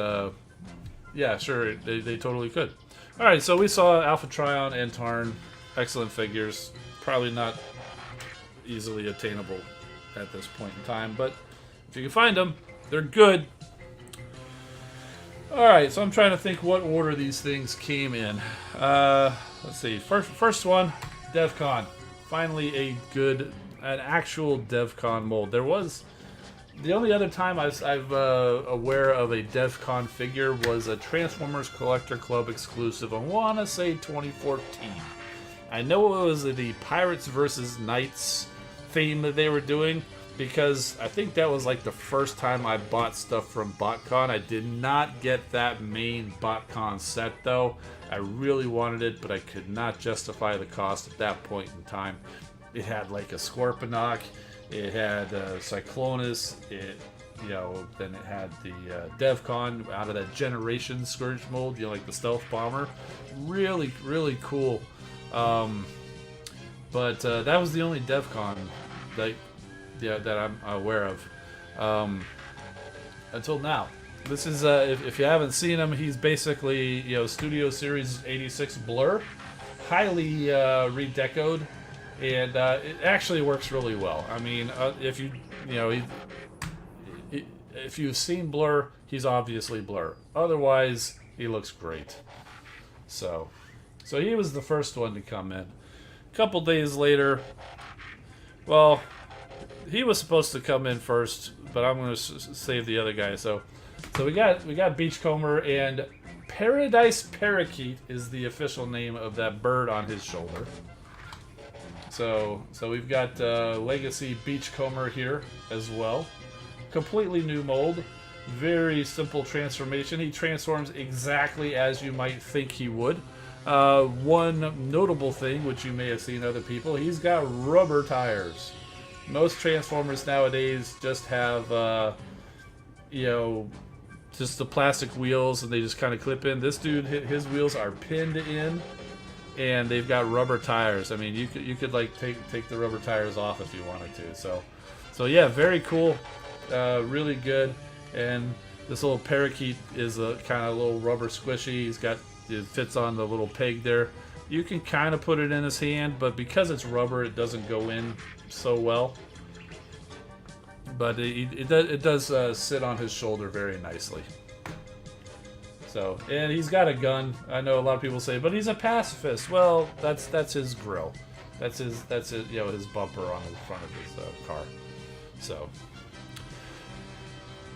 yeah, sure, they totally could. Alright, so we saw Alpha Trion and Tarn. Excellent figures. Probably not easily attainable at this point in time, but if you can find them, they're good. Alright, so I'm trying to think what order these things came in. Let's see. First one, DevCon. Finally an actual DevCon mold. There was... The only other time I've aware of a DevCon figure was a Transformers Collector Club exclusive. I want to say 2014. I know it was the Pirates vs. Knights theme that they were doing, because I think that was like the first time I bought stuff from BotCon. I did not get that main BotCon set though. I really wanted it, but I could not justify the cost at that point in time. It had like a Scorponok. It had Cyclonus, then it had the DevCon out of that Generation Scourge mold, like the Stealth Bomber. Really, really cool. But that was the only DevCon that I'm aware of until now. This is if you haven't seen him, he's basically Studio Series 86 Blur, highly redecoed, and it actually works really well. I mean, if if you've seen Blur, he's obviously Blur. Otherwise, he looks great. So he was the first one to come in. A couple days later, well, he was supposed to come in first, but I'm going to save the other guy. So we got Beachcomber, and Paradise Parakeet is the official name of that bird on his shoulder. So we've got Legacy Beachcomber here as well. Completely new mold. Very simple transformation. He transforms exactly as you might think he would. One notable thing, which you may have seen other people, he's got rubber tires. Most Transformers nowadays just have, just the plastic wheels, and they just kind of clip in. This dude, his wheels are pinned in, and they've got rubber tires. I mean, you could like take the rubber tires off if you wanted to. So yeah, very cool, really good. And this little parakeet is a kind of little rubber squishy. It fits on the little peg there. You can kind of put it in his hand, but because it's rubber, it doesn't go in so well. But it does sit on his shoulder very nicely. So, and he's got a gun. I know a lot of people say, but he's a pacifist. Well, that's his grill. That's his his bumper on the front of his car. So,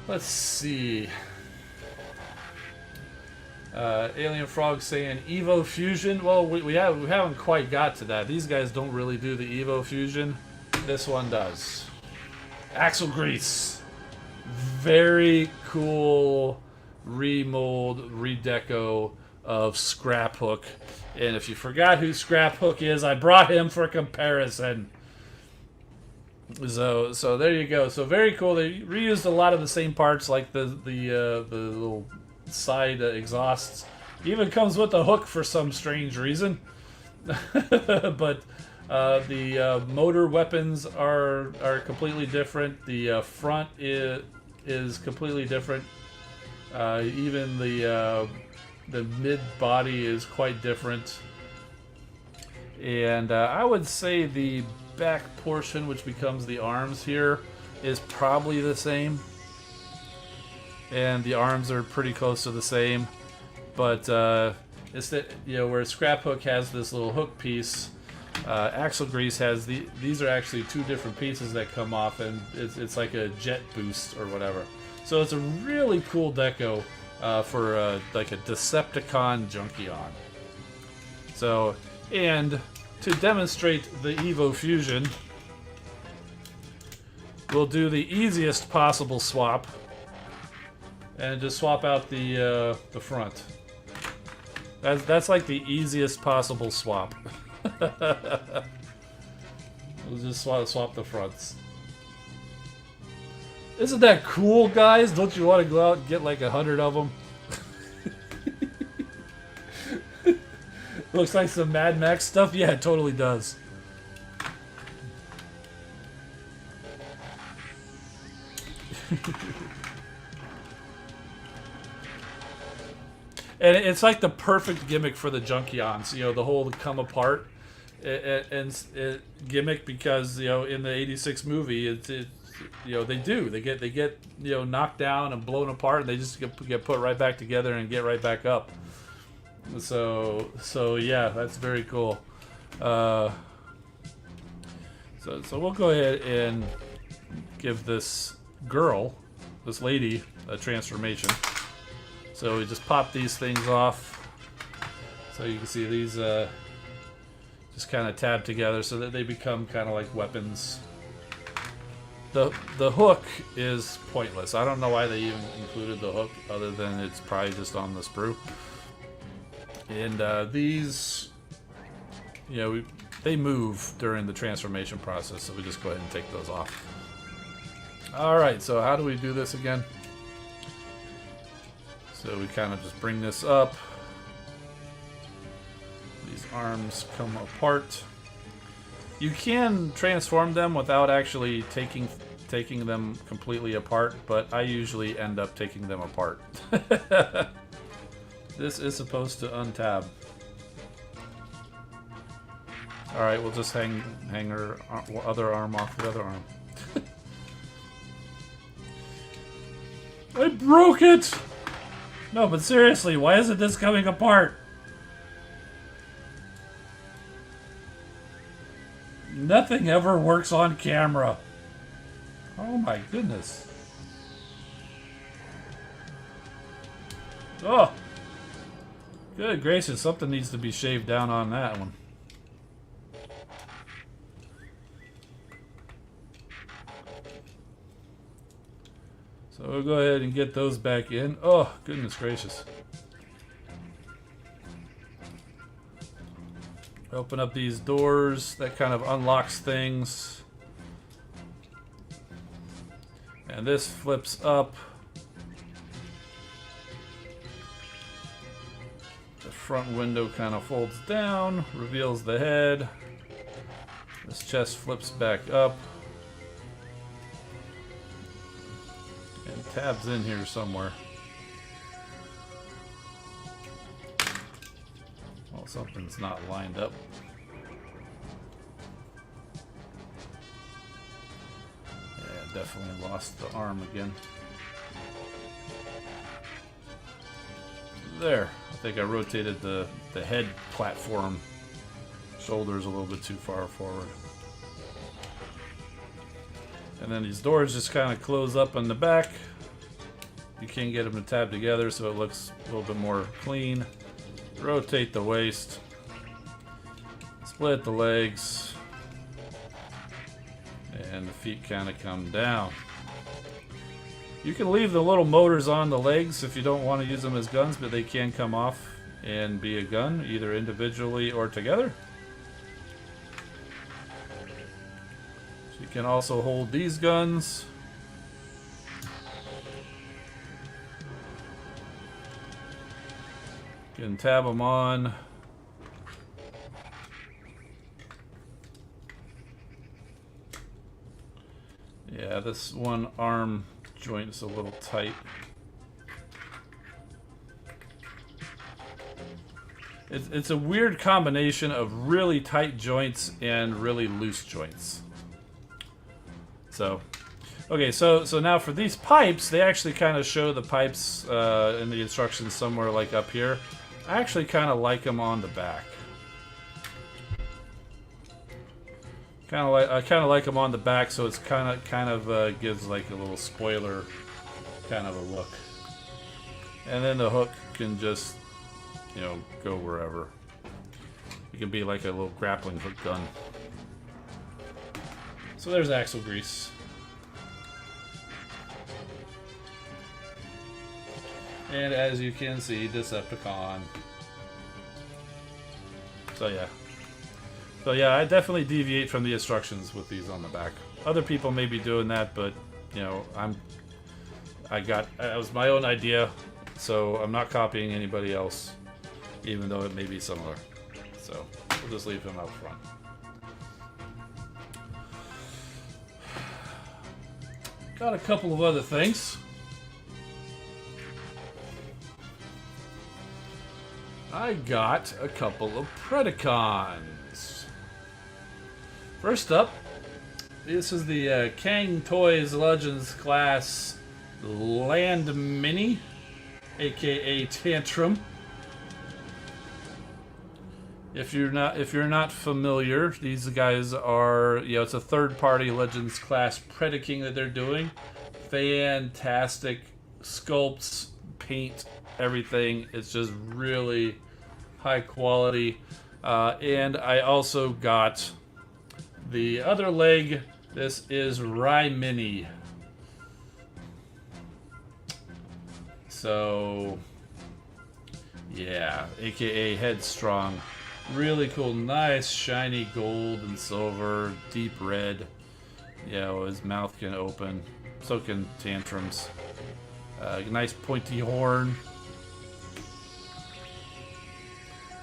let's see. Alien Frog saying Evo Fusion. Well, we haven't quite got to that. These guys don't really do the Evo Fusion. This one does. Axel Grease. Very cool remold, redeco of Scrap Hook. And if you forgot who Scrap Hook is, I brought him for comparison. So there you go. So very cool. They reused a lot of the same parts, like the little side exhausts. Even comes with a hook for some strange reason. But the motor weapons are completely different. The front is completely different. Even the mid body is quite different. And I would say the back portion, which becomes the arms here, is probably the same. And the arms are pretty close to the same, but it's that where Scrap Hook has this little hook piece, Axel Grease has these are actually two different pieces that come off, and it's like a jet boost or whatever. So it's a really cool deco for like a Decepticon Junkion. So, and to demonstrate the Evo Fusion, we'll do the easiest possible swap. And just swap out the front. That's like the easiest possible swap. We'll just swap the fronts. Isn't that cool, guys? Don't you want to go out and get like 100 of them? Looks like some Mad Max stuff. Yeah, it totally does. And it's like the perfect gimmick for the Junkions, the whole come apart and gimmick, because in the '86 movie they get knocked down and blown apart, and they just get put right back together and get right back up. So yeah, that's very cool. So we'll go ahead and give this lady, a transformation. So we just pop these things off. So you can see these just kind of tab together so that they become kind of like weapons. The hook is pointless. I don't know why they even included the hook, other than it's probably just on the sprue. And these, they move during the transformation process, so we just go ahead and take those off. Alright, so how do we do this again? So we kind of just bring this up. These arms come apart. You can transform them without actually taking them completely apart, but I usually end up taking them apart. This is supposed to untab. Alright, we'll just hang her other arm off the other arm. I broke it! No, but seriously, why isn't this coming apart? Nothing ever works on camera. Oh my goodness. Oh! Good gracious, something needs to be shaved down on that one. So we'll go ahead and get those back in. Oh, goodness gracious. Open up these doors. That kind of unlocks things. And this flips up. The front window kind of folds down, reveals the head. This chest flips back up. And tabs in here somewhere. Well, something's not lined up. Yeah, definitely lost the arm again. There. I think I rotated the head platform. Shoulders a little bit too far forward. And then these doors just kind of close up on the back. You can't get them to tab together, so it looks a little bit more clean. Rotate the waist. Split the legs. And the feet kind of come down. You can leave the little motors on the legs if you don't want to use them as guns, but they can come off and be a gun, either individually or together. You can also hold these guns. You can tab them on. Yeah, this one arm joint is a little tight. It's a weird combination of really tight joints and really loose joints. So, okay, so now for these pipes, they actually kind of show the pipes in the instructions somewhere like up here. I actually kind of like them on the back. I kind of like them on the back, so it's kind of gives like a little spoiler kind of a look. And then the hook can just, you know, go wherever. It can be like a little grappling hook gun. So there's Axel Grease. And as you can see, Decepticon. So yeah, I definitely deviate from the instructions with these on the back. Other people may be doing that, but you know, it was my own idea, so I'm not copying anybody else, even though it may be similar. So we'll just leave him out front. Got a couple of other things. I got a couple of Predacons. First up, this is the Kang Toys Legends class Land Mini, aka Tantrum. If you're not familiar, these guys are, you know, it's a third-party Legends class Predaking that they're doing. Fantastic sculpts, paint, everything. It's just really high quality. And I also got the other leg. This is Rye Mini. So yeah, aka Headstrong. Really cool, nice shiny gold and silver, deep red. You know, his mouth can open. So can Tantrum's. Nice pointy horn.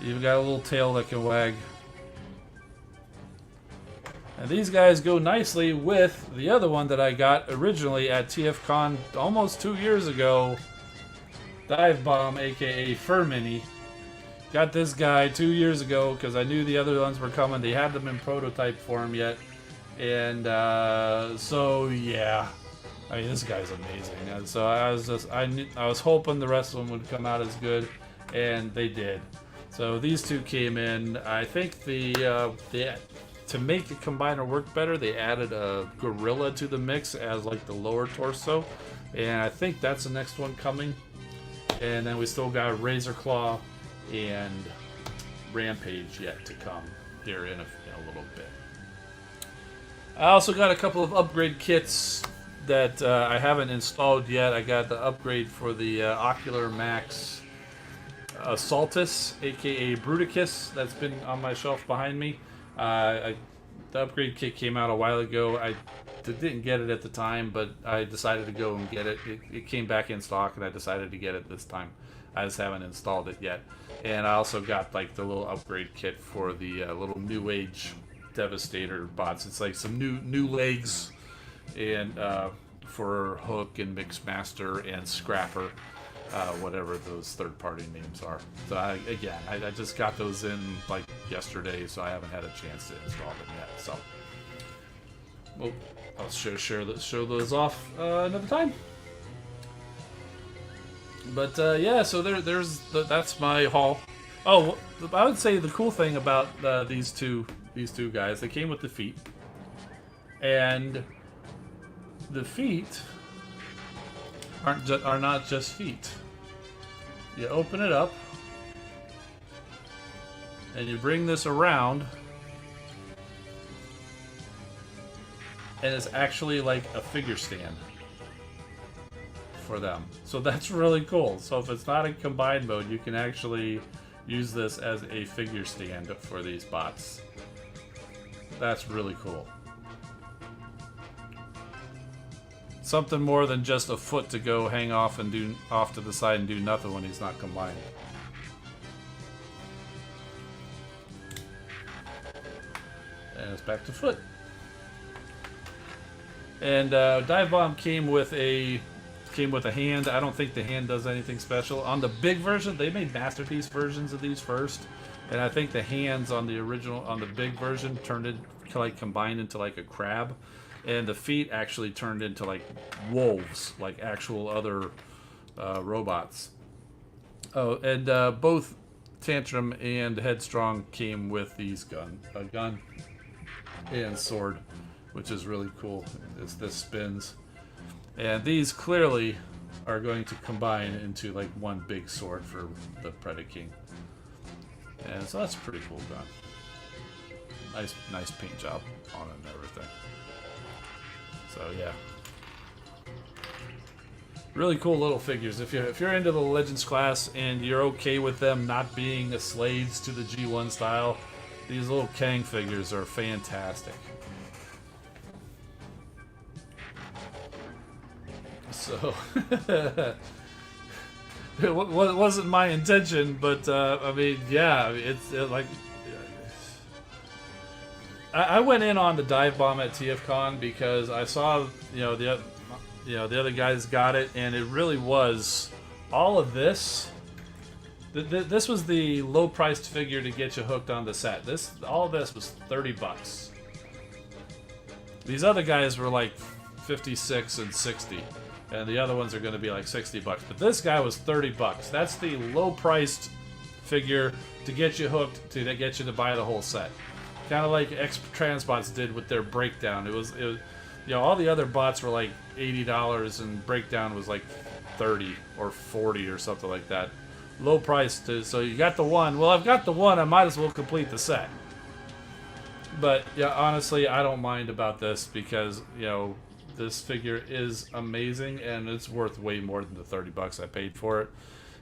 You've got a little tail that can wag. And these guys go nicely with the other one that I got originally at TFCon almost 2 years ago. Dive Bomb, aka Fur Mini. Got this guy 2 years ago because I knew the other ones were coming. They had them in prototype form yet. And so yeah. I mean, this guy's amazing. And so I was hoping the rest of them would come out as good, and they did. So these two came in. I think to make the combiner work better, they added a gorilla to the mix as like the lower torso, and I think that's the next one coming. And then we still got Razor Claw and Rampage yet to come here in a little bit. I also got a couple of upgrade kits that I haven't installed yet. I got the upgrade for the Ocular Max Assaultus, aka Bruticus, that's been on my shelf behind me. The upgrade kit came out a while ago. I didn't get it at the time, but I decided to go and get it. It came back in stock, and I decided to get it this time. I just haven't installed it yet. And I also got like the little upgrade kit for the little New Age Devastator bots. It's like some new legs, and for Hook and Mixmaster and Scrapper. Whatever those third-party names are. So I just got those in like yesterday, so I haven't had a chance to install them yet. So, well, I'll show those off another time. But yeah, so that's my haul. Oh, I would say the cool thing about these two guys, they came with the feet, and the feet are not just feet. You open it up and you bring this around, and it's actually like a figure stand for them. So that's really cool. So if it's not in combined mode, you can actually use this as a figure stand for these bots. That's really cool. Something more than just a foot to go hang off and do off to the side and do nothing when he's not combined. And it's back to foot. And Dive Bomb came with a hand. I don't think the hand does anything special. On the big version, they made masterpiece versions of these first, and I think the hands on the big version turned it like combined into like a crab. And the feet actually turned into like wolves, like actual other robots. Oh, and both Tantrum and Headstrong came with these a gun and sword, which is really cool. This spins, and these clearly are going to combine into like one big sword for the Predaking. And so that's a pretty cool gun. Nice paint job on it and everything. So yeah, really cool little figures. If you're into the Legends class and you're okay with them not being slaves to the G1 style, these little Kang figures are fantastic. So it wasn't my intention, but I mean, yeah, it's like. I went in on the Dive Bomb at TFCon because I saw the other guys got it, and it really was all of this. This was the low-priced figure to get you hooked on the set. All of this was $30. These other guys were like 56 and 60, and the other ones are going to be like $60. But this guy was $30. That's the low-priced figure to get you hooked, to get you to buy the whole set. Kind of like Transbots did with their Breakdown. It was all the other bots were like $80 and Breakdown was like 30 or 40 or something like that. Low price so you got the one. Well, I've got the one, I might as well complete the set. But yeah, honestly, I don't mind about this because this figure is amazing and it's worth way more than the $30 I paid for it.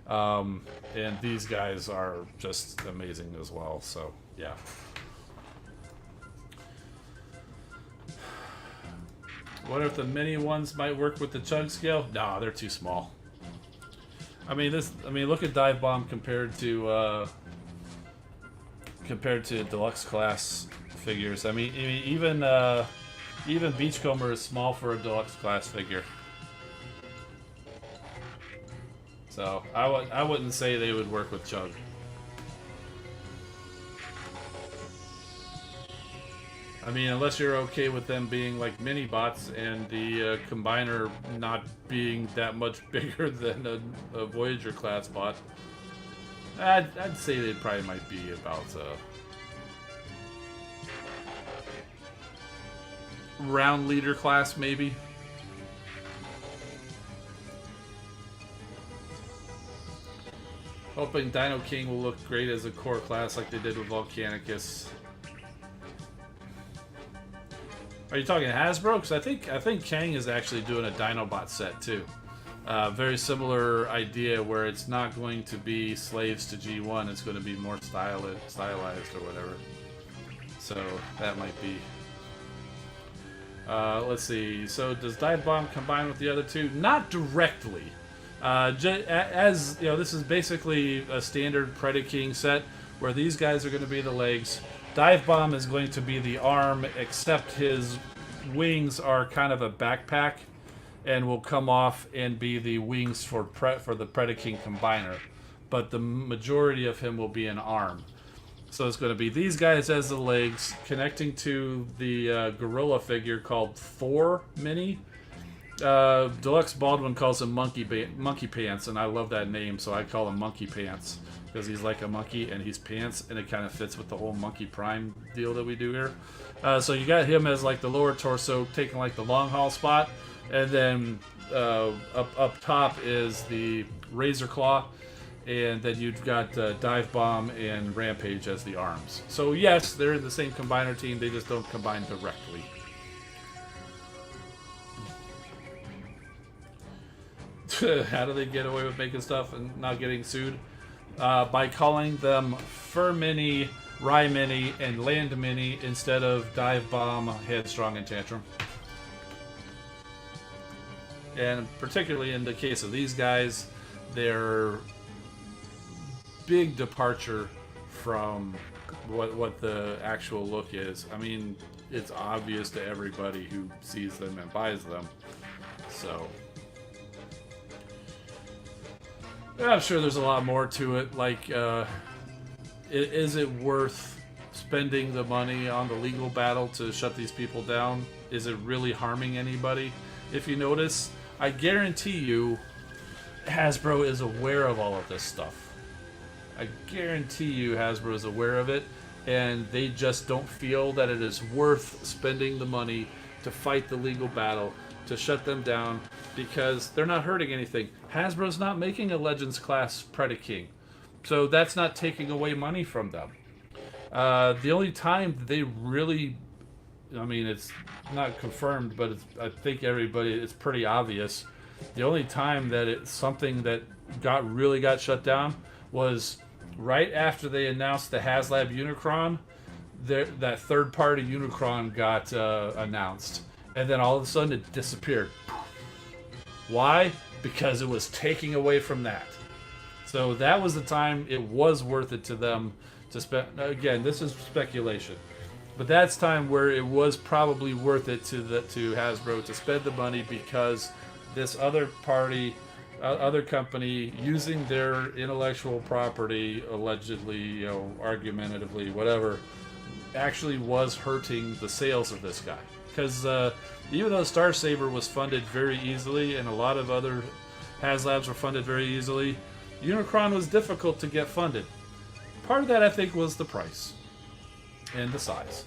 And these guys are just amazing as well. So yeah. What if the mini ones might work with the chug scale? No, they're too small. I mean, look at Dive Bomb compared to deluxe class figures. I mean even Beachcomber is small for a deluxe class figure. So I wouldn't say they would work with Chug. I mean, unless you're okay with them being like mini bots and the combiner not being that much bigger than a Voyager class bot, I'd say they probably might be about round leader class, maybe. Hoping Dino King will look great as a core class like they did with Volcanicus. Are you talking Hasbro? Because I think Kang is actually doing a Dinobot set too. Very similar idea where it's not going to be slaves to G1. It's going to be more stylized or whatever. So that might be. Let's see. So does Dive Bomb combine with the other two? Not directly. As you know, this is basically a standard Predaking set where these guys are going to be the legs. Dive Bomb is going to be the arm, except his wings are kind of a backpack and will come off and be the wings for the Predaking Combiner. But the majority of him will be an arm. So it's going to be these guys as the legs, connecting to the gorilla figure called Thor Mini. Deluxe Baldwin calls him Monkey Pants, and I love that name, so I call him Monkey Pants. Because he's like a monkey and he's pants, and it kind of fits with the whole Monkey Prime deal that we do here. So you got him as like the lower torso, taking like the long haul spot, and then up top is the Razor Claw, and then you've got Dive Bomb and Rampage as the arms. So yes, they're in the same combiner team, they just don't combine directly. How do they get away with making stuff and not getting sued? By calling them Fur Mini, Rye Mini, and Land Mini instead of Dive Bomb, Headstrong, and Tantrum. And particularly in the case of these guys, their big departure from what the actual look is. I mean, it's obvious to everybody who sees them and buys them. So I'm sure there's a lot more to it. Like, is it worth spending the money on the legal battle to shut these people down? Is it really harming anybody? If you notice, I guarantee you Hasbro is aware of all of this stuff. I guarantee you Hasbro is aware of it, and they just don't feel that it is worth spending the money to fight the legal battle to shut them down, because they're not hurting anything. Hasbro's not making a Legends class Predaking, so that's not taking away money from them. The only time they really, I mean, it's not confirmed, but I think it's pretty obvious. The only time that it's something that really got shut down was right after they announced the HasLab Unicron. That third-party Unicron got announced. And then all of a sudden it disappeared. Why? Because it was taking away from that. So that was the time it was worth it to them to spend. Again, this is speculation, but that's time where it was probably worth it to Hasbro to spend the money, because this other party, other company, using their intellectual property, allegedly, argumentatively, whatever, actually was hurting the sales of this guy. Because even though Star Saber was funded very easily, and a lot of other HasLabs were funded very easily, Unicron was difficult to get funded. Part of that, I think, was the price and the size.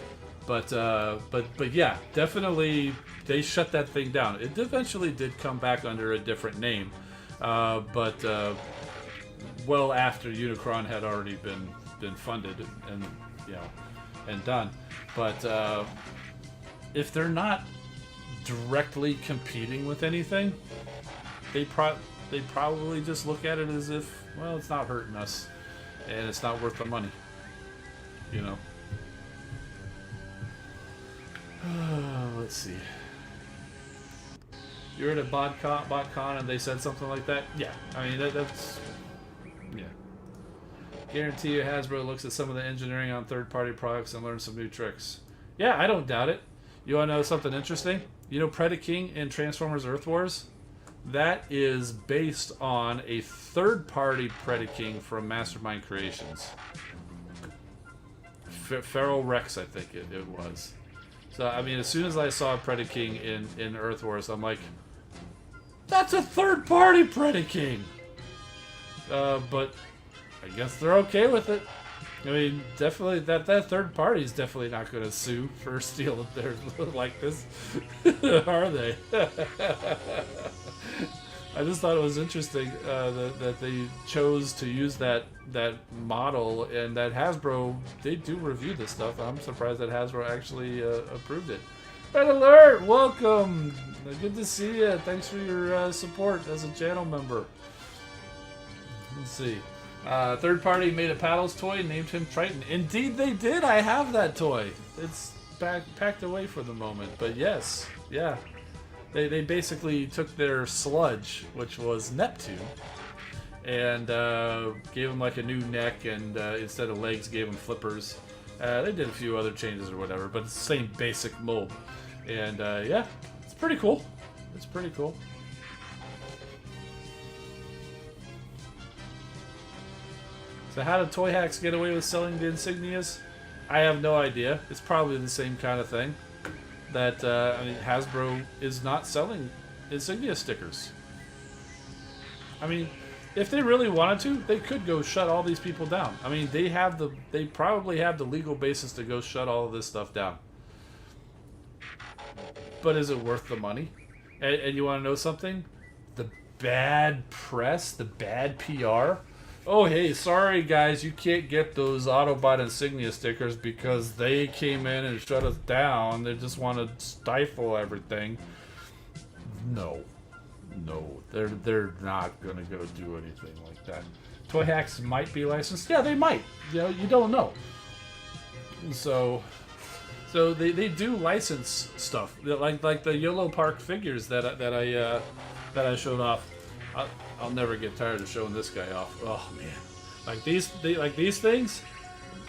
But yeah, definitely they shut that thing down. It eventually did come back under a different name, but well after Unicron had already been funded and done. But if they're not directly competing with anything, they probably just look at it as if, well, it's not hurting us, and it's not worth the money, Let's see. You're at a BotCon and they said something like that? Yeah, I mean, that's... Yeah. Guarantee you Hasbro looks at some of the engineering on third-party products and learns some new tricks. Yeah, I don't doubt it. You want to know something interesting? You know Predaking in Transformers Earth Wars? That is based on a third-party Predaking from Mastermind Creations. Feral Rex, I think it was. So, I mean, as soon as I saw Predaking in Earth Wars, I'm like, that's a third-party Predaking! But I guess they're okay with it. I mean, definitely, that third party is definitely not going to sue for stealing theirs like this, are they? I just thought it was interesting that they chose to use that model, and that Hasbro, they do review this stuff. I'm surprised that Hasbro actually approved it. Red Alert! Welcome! Good to see you. Thanks for your support as a channel member. Let's see. Third party made a Paddles toy, named him Triton. Indeed they did! I have that toy! It's packed away for the moment. But yes, yeah. They basically took their sludge, which was Neptune, and gave him like a new neck, and instead of legs gave him flippers. They did a few other changes or whatever, but it's the same basic mold. And yeah, it's pretty cool. It's pretty cool. So how did Toy Hacks get away with selling the insignias? I have no idea. It's probably the same kind of thing. That, I mean, Hasbro is not selling insignia stickers. I mean, if they really wanted to, they could go shut all these people down. I mean, they probably have the legal basis to go shut all of this stuff down. But is it worth the money? And you want to know something? The bad press, the bad PR. Oh, hey, sorry guys, you can't get those Autobot insignia stickers because they came in and shut us down. They just want to stifle everything. No, they're not gonna go do anything like that. Toy Hacks might be licensed. Yeah, they might. You know, you don't know. So they do license stuff like the YOLO Park figures that I showed off. I'll never get tired of showing this guy off. Oh man, like these things,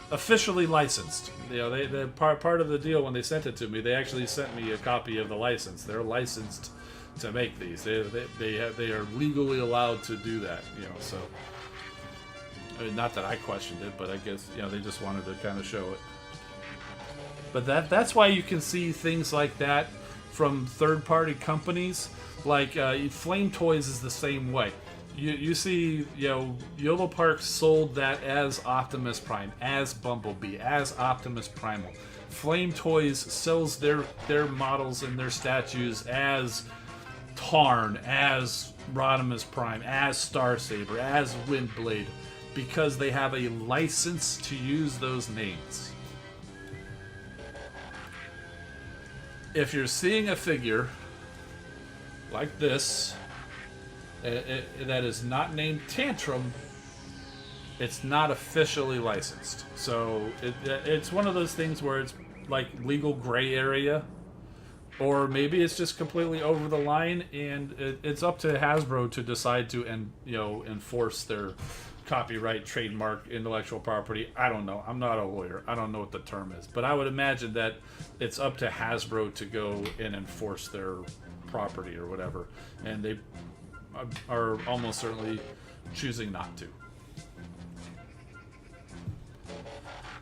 officially licensed. You know, they're part of the deal when they sent it to me. They actually sent me a copy of the license. They're licensed to make these. They are legally allowed to do that. You know, so I mean, not that I questioned it, but I guess they just wanted to kind of show it. But that's why you can see things like that from third-party companies. Like Flame Toys is the same way. You see, YOLO Park sold that as Optimus Prime, as Bumblebee, as Optimus Primal. Flame Toys sells their models and their statues as Tarn, as Rodimus Prime, as Starsaber, as Windblade, because they have a license to use those names. If you're seeing a figure like this that is not named Tantrum, it's not officially licensed. So it's one of those things where it's like legal gray area, or maybe it's just completely over the line, and it's up to Hasbro to decide to enforce their copyright, trademark, intellectual property. I don't know. I'm not a lawyer. I don't know what the term is, but I would imagine that it's up to Hasbro to go and enforce their property or whatever, and they are almost certainly choosing not to.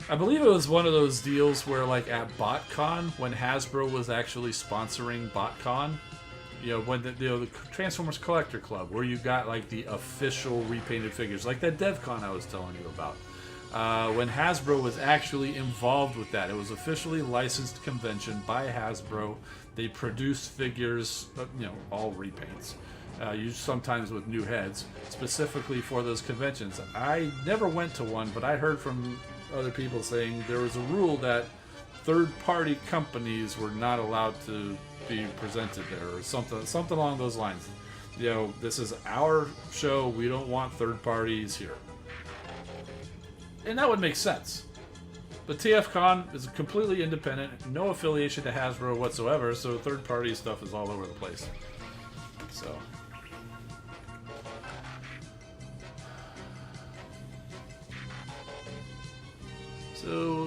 I believe it was one of those deals where, like at BotCon, when Hasbro was actually sponsoring BotCon, when the Transformers Collector Club, where you got like the official repainted figures, like that DevCon I was telling you about. When Hasbro was actually involved with that, it was officially licensed convention by Hasbro. They produced figures, all repaints, used sometimes with new heads, specifically for those conventions. I never went to one, but I heard from other people saying there was a rule that third-party companies were not allowed to be presented there, or something along those lines. This is our show. We don't want third parties here. And that would make sense. But TFCon is completely independent, no affiliation to Hasbro whatsoever, so third-party stuff is all over the place. So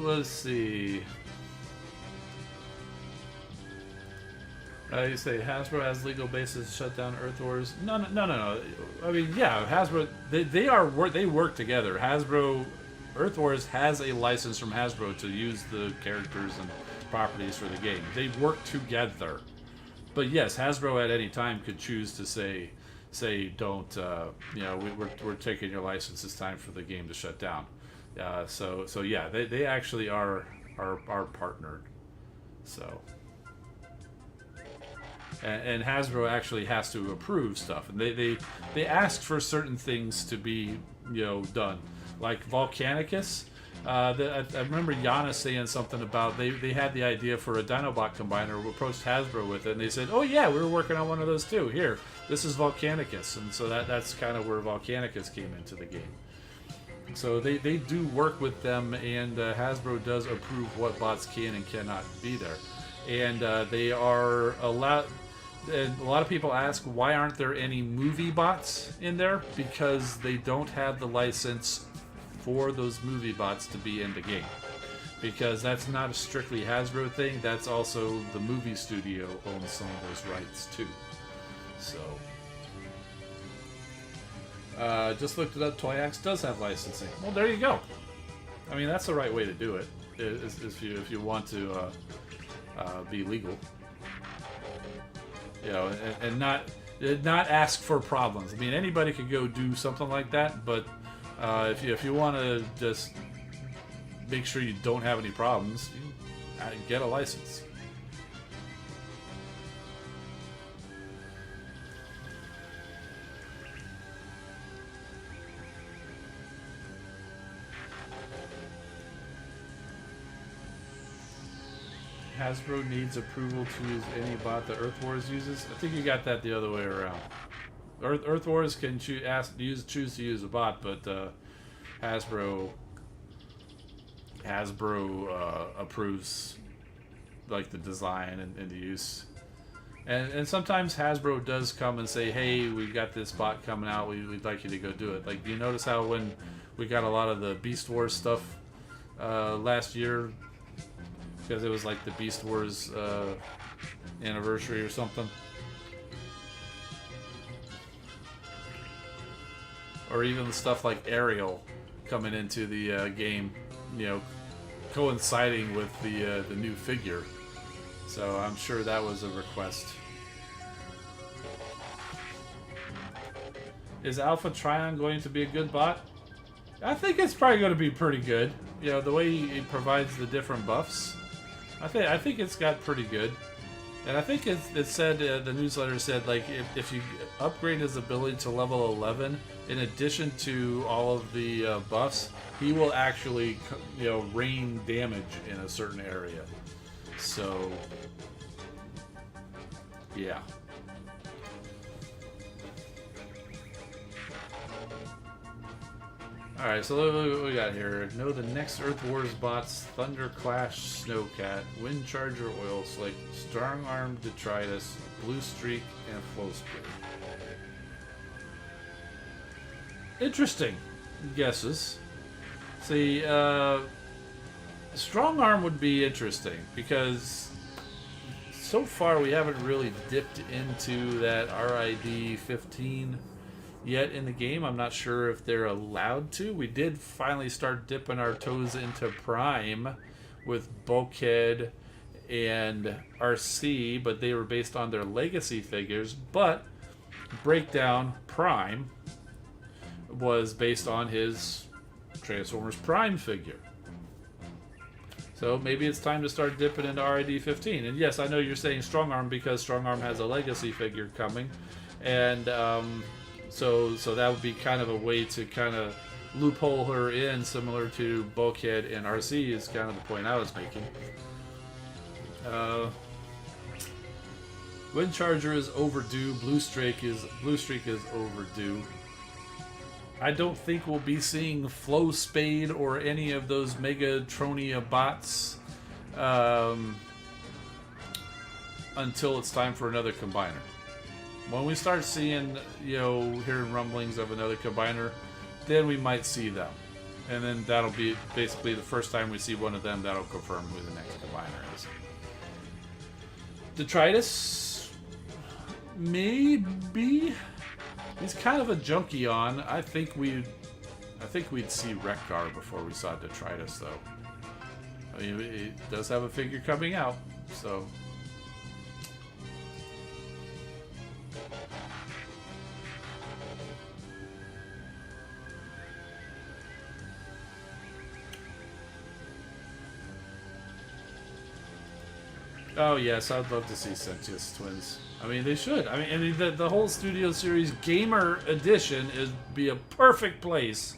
let's see. You say Hasbro has legal basis to shut down Earth Wars. No. I mean, yeah, Hasbro. They work together. Hasbro, Earth Wars has a license from Hasbro to use the characters and properties for the game. They work together. But yes, Hasbro at any time could choose to say don't. We're taking your license. It's time for the game to shut down. So yeah, they actually are partnered. So. And Hasbro actually has to approve stuff, and they ask for certain things to be done, like Volcanicus. I remember Giannis saying something about they had the idea for a Dinobot combiner, approached Hasbro with it, and they said, "Oh yeah, we were working on one of those too. Here, this is Volcanicus," and so that's kind of where Volcanicus came into the game. So they do work with them, and Hasbro does approve what bots can and cannot be there, and they are allowed. And a lot of people ask, why aren't there any movie bots in there? Because they don't have the license for those movie bots to be in the game. Because that's not a strictly Hasbro thing, that's also the movie studio owns some of those rights too. So, just looked it up, Toyax does have licensing. Well, there you go. I mean, that's the right way to do it, if you want to be legal. And not ask for problems. I mean, anybody could go do something like that, but if you want to just make sure you don't have any problems, you get a license. Hasbro needs approval to use any bot that Earth Wars uses. I think you got that the other way around. Earth Wars can choose to use a bot, but Hasbro approves like the design and the use. And sometimes Hasbro does come and say, "Hey, we got this bot coming out. We'd like you to go do it." Like, you notice how when we got a lot of the Beast Wars stuff last year, because it was like the Beast Wars anniversary or something. Or even the stuff like Ariel coming into the game, coinciding with the new figure. So I'm sure that was a request. Is Alpha Trion going to be a good bot? I think it's probably going to be pretty good. The way he provides the different buffs. I think it's got pretty good, and I think it said the newsletter said, like, if you upgrade his ability to level 11, in addition to all of the buffs, he will actually rain damage in a certain area. So yeah. Alright, so look what we got here. Know the next Earth Wars bots: Thunder Clash, Snowcat, Wind Charger, Oil Slick, Strong Arm, Detritus, Blue Streak, and Flow Spray. Interesting guesses. See, Strong Arm would be interesting because so far we haven't really dipped into that RID 15 yet in the game. I'm not sure if they're allowed to. We did finally start dipping our toes into Prime with Bulkhead and RC, but they were based on their legacy figures. But Breakdown Prime was based on his Transformers Prime figure. So maybe it's time to start dipping into RID 15. And yes, I know you're saying Strong Arm because Strong Arm has a legacy figure coming. And so that would be kind of a way to kind of loophole her in, similar to Bulkhead and RC is kind of the point I was making. Wind Charger is overdue. Blue Streak is overdue. I don't think we'll be seeing Flow Spade or any of those Megatronia bots until it's time for another combiner. When we start seeing, hearing rumblings of another combiner, then we might see them. And then that'll be basically the first time we see one of them, that'll confirm who the next combiner is. Detritus, maybe. He's kind of a junkie on. I think we'd see Rekgar before we saw Detritus, though. I mean, it does have a figure coming out, so. Oh yes, I'd love to see Sentius Twins. I mean, they should. I mean, the whole Studio Series Gamer Edition is be a perfect place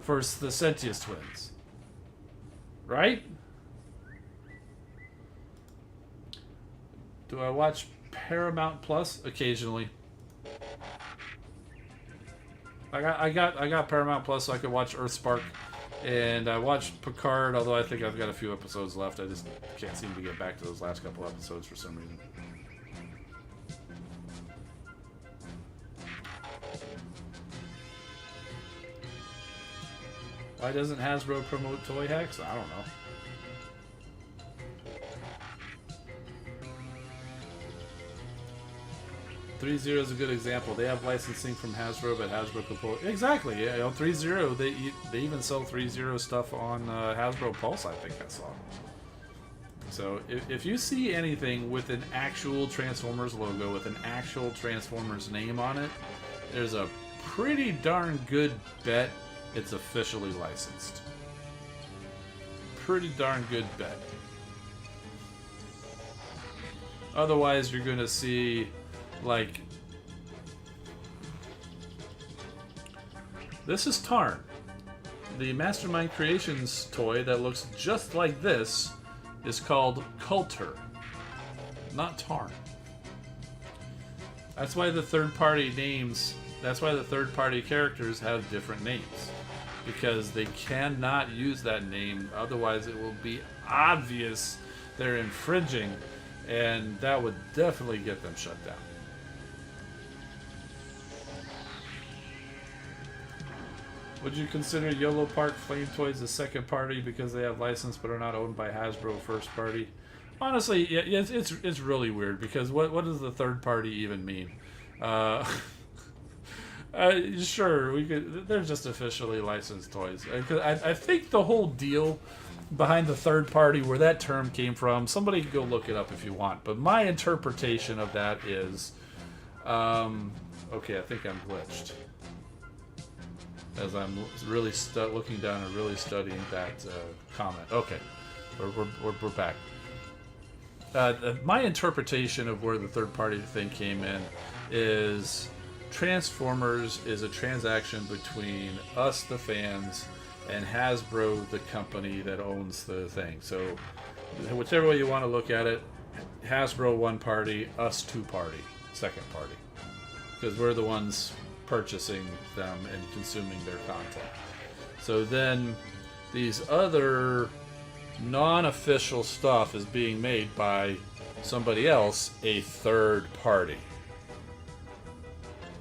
for the Sentius Twins, right? Do I watch Paramount Plus occasionally? I got Paramount Plus so I could watch Earthspark. And I watched Picard, although I think I've got a few episodes left. I just can't seem to get back to those last couple episodes for some reason. Why doesn't Hasbro promote toy hacks? I don't know. .30 is a good example. They have licensing from Hasbro, but Hasbro can exactly. Yeah, on 3.0, they even sell 3.0 stuff on Hasbro Pulse. I think I saw. So if you see anything with an actual Transformers logo with an actual Transformers name on it, there's a pretty darn good bet it's officially licensed. Pretty darn good bet. Otherwise, you're gonna see. Like, this is Tarn. The Mastermind Creations toy that looks just like this is called Coulter, not Tarn. That's why the third-party names, that's why the third-party characters have different names. Because they cannot use that name, otherwise it will be obvious they're infringing, and that would definitely get them shut down. Would you consider Yolo Park Flame Toys a second party because they have license but are not owned by Hasbro first party? Honestly, yeah, it's really weird because what does the third party even mean? Sure, we could. They're just officially licensed toys. I think the whole deal behind the third party, where that term came from, somebody can go look it up if you want. But my interpretation of that is, okay, I think I'm glitched. As I'm really looking down and really studying that comment. Okay, we're back. My interpretation of where the third-party thing came in is Transformers is a transaction between us, the fans, and Hasbro, the company that owns the thing. So, whichever way you want to look at it, Hasbro one party, us two party, second party, because we're the ones purchasing them and consuming their content. So then these other non-official stuff is being made by somebody else, a third party.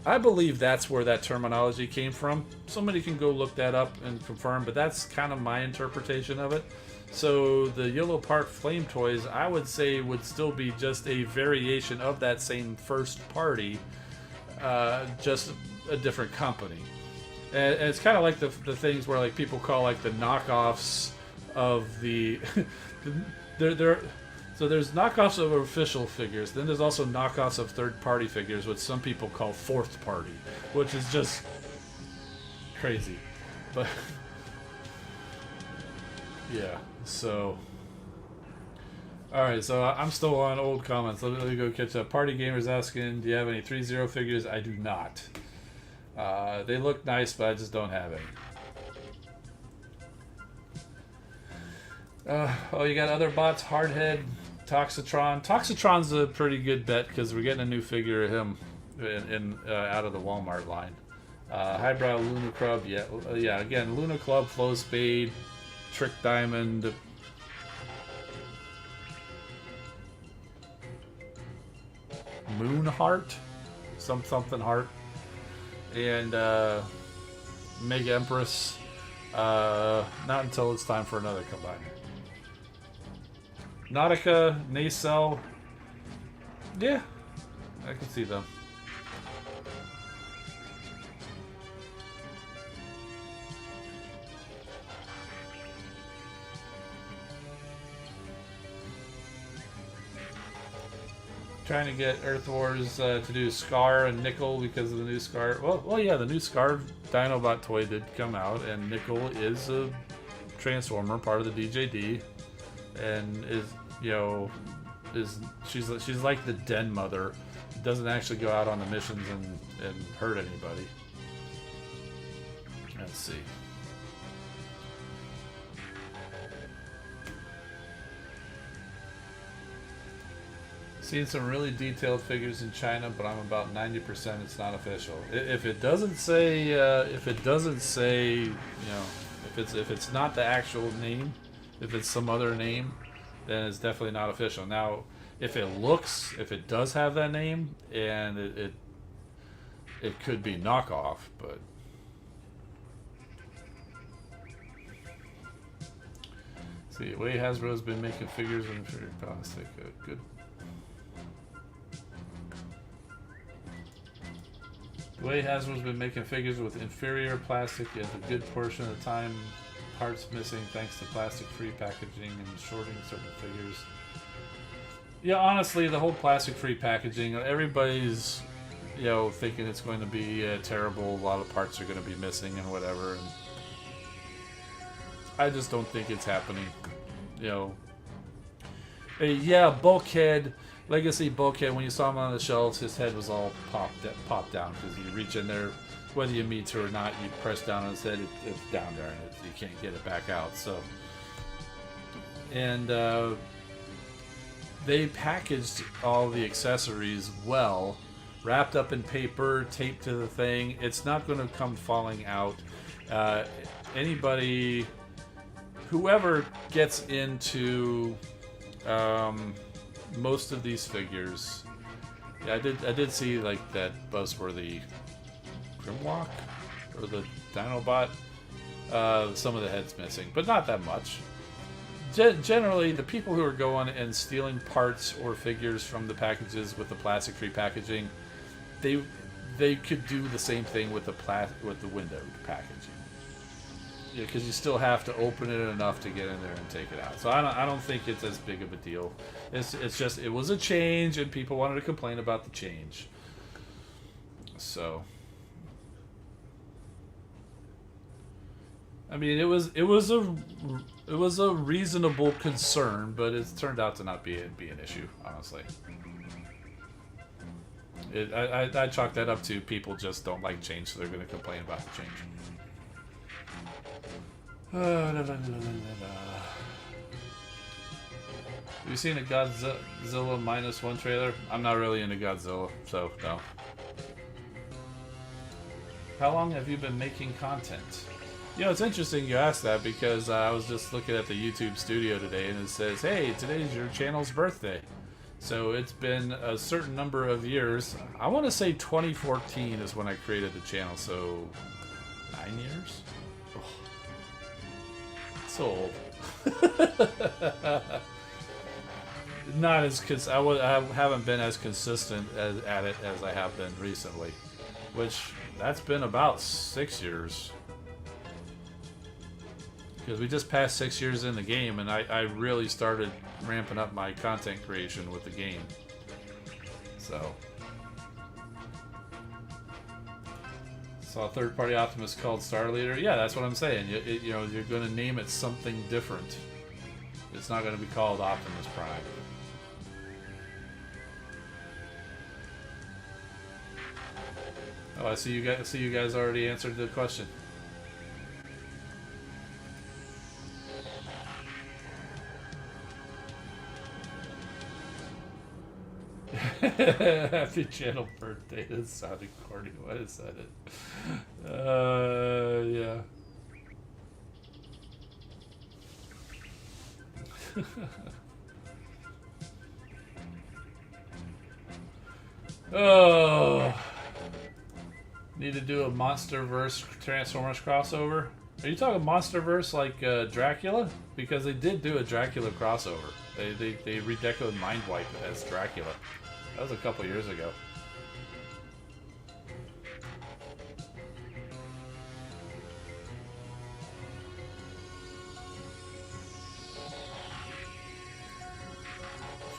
I believe that's where that terminology came from. Somebody can go look that up and confirm, but that's kind of my interpretation of it. So the Yellow Park Flame Toys, I would say, would still be just a variation of that same first party, just a different company. And it's kind of like the things where like people call like the knockoffs of the so there's knockoffs of official figures, then there's also knockoffs of third-party figures, which some people call fourth party, which is just crazy. But yeah, so alright, so I'm still on old comments. Let me go catch up. Party Gamers asking, do you have any 3-0 figures? I do not. They look nice, but I just don't have any. Oh, you got other bots? Hardhead, Toxitron. Toxitron's a pretty good bet because we're getting a new figure of him in out of the Walmart line. Highbrow Luna Club, yeah. Again, Luna Club, Flow Spade, Trick Diamond. Moonheart, something heart, and Mega Empress. Not until it's time for another combiner. Nautica, Nacelle. Yeah, I can see them. Trying to get Earth Wars to do Scar and Nickel because of the new Scar. Well, yeah, the new Scar Dinobot toy did come out, and Nickel is a Transformer, part of the DJD, and she's like the Den Mother. Doesn't actually go out on the missions and hurt anybody. Let's see. Seen some really detailed figures in China, but I'm about 90% it's not official. If it doesn't say, if it's not the actual name, if it's some other name, then it's definitely not official. Now, if it does have that name, and it could be knockoff, but. See, Way Hasbro's been making figures with inferior plastic. Good. The way Hasbro's been making figures with inferior plastic is a good portion of the time parts missing thanks to plastic-free packaging and shorting certain figures. Yeah, honestly, the whole plastic-free packaging, everybody's, thinking it's going to be terrible. A lot of parts are going to be missing and whatever. And I just don't think it's happening. Yeah, Bulkhead. Legacy Bulkhead, when you saw him on the shelves, his head was all popped down because you reach in there, whether you meet to or not, you press down on his head, it's down there, and you can't get it back out. So, and they packaged all the accessories well, wrapped up in paper, taped to the thing. It's not going to come falling out. Whoever gets into most of these figures, yeah, I did see like that buzzworthy Grimlock or the Dinobot. Some of the heads missing, but not that much. Generally, the people who are going and stealing parts or figures from the packages with the plastic-free packaging, they could do the same thing with the windowed packaging. Yeah, because you still have to open it enough to get in there and take it out. So I don't think it's as big of a deal. It's just it was a change, and people wanted to complain about the change. So, I mean, it was a reasonable concern, but it's turned out to not be an issue, honestly. I chalk that up to people just don't like change, so they're going to complain about the change. Have you seen a Godzilla -1 trailer? I'm not really into Godzilla, so no. How long have you been making content? It's interesting you asked that because I was just looking at the YouTube studio today and it says, hey, today's your channel's birthday. So it's been a certain number of years. I want to say 2014 is when I created the channel, so 9 years? So old. Not as I haven't been as consistent at it as I have been recently, which that's been about 6 years. Because we just passed 6 years in the game, and I really started ramping up my content creation with the game. So. Saw a third-party Optimus called Star Leader. Yeah, that's what I'm saying. You're going to name it something different. It's not going to be called Optimus Prime. Oh, I see you guys already answered the question. Happy channel birthday. That sounded corny when I said it. Yeah. Oh. Need to do a Monsterverse Transformers crossover. Are you talking Monsterverse like Dracula? Because they did do a Dracula crossover. They redecorated Mindwipe as Dracula. That was a couple years ago.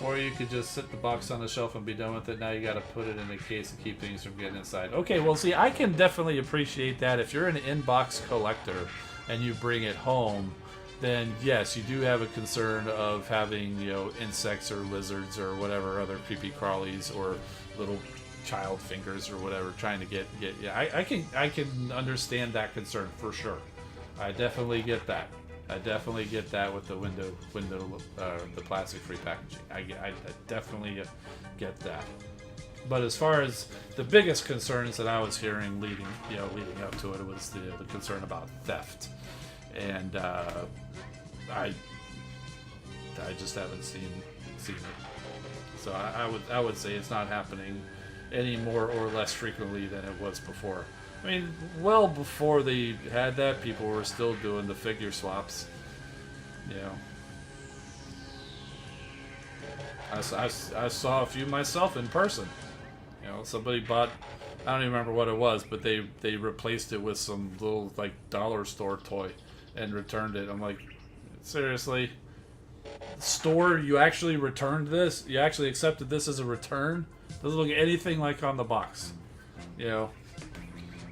Before you could just sit the box on the shelf and be done with it. Now you got to put it in a case and keep things from getting inside. Okay, well, see, I can definitely appreciate that. If you're an in-box collector and you bring it home, then yes, you do have a concern of having, you know, insects or lizards or whatever other creepy crawlies or little child fingers or whatever trying to get. Yeah, I can understand that concern for sure. I definitely get that. I definitely get that with the the plastic-free packaging. I definitely get that. But as far as the biggest concerns that I was hearing leading up to it was the concern about theft, and I just haven't seen it. So I would say it's not happening any more or less frequently than it was before. I mean, well before they had that, people were still doing the figure swaps. You know, I saw a few myself in person. You know, somebody bought, I don't even remember what it was, but they replaced it with some little like dollar store toy and returned it. I'm like, seriously? Store, you actually returned this? You actually accepted this as a return? Doesn't look anything like on the box. You know,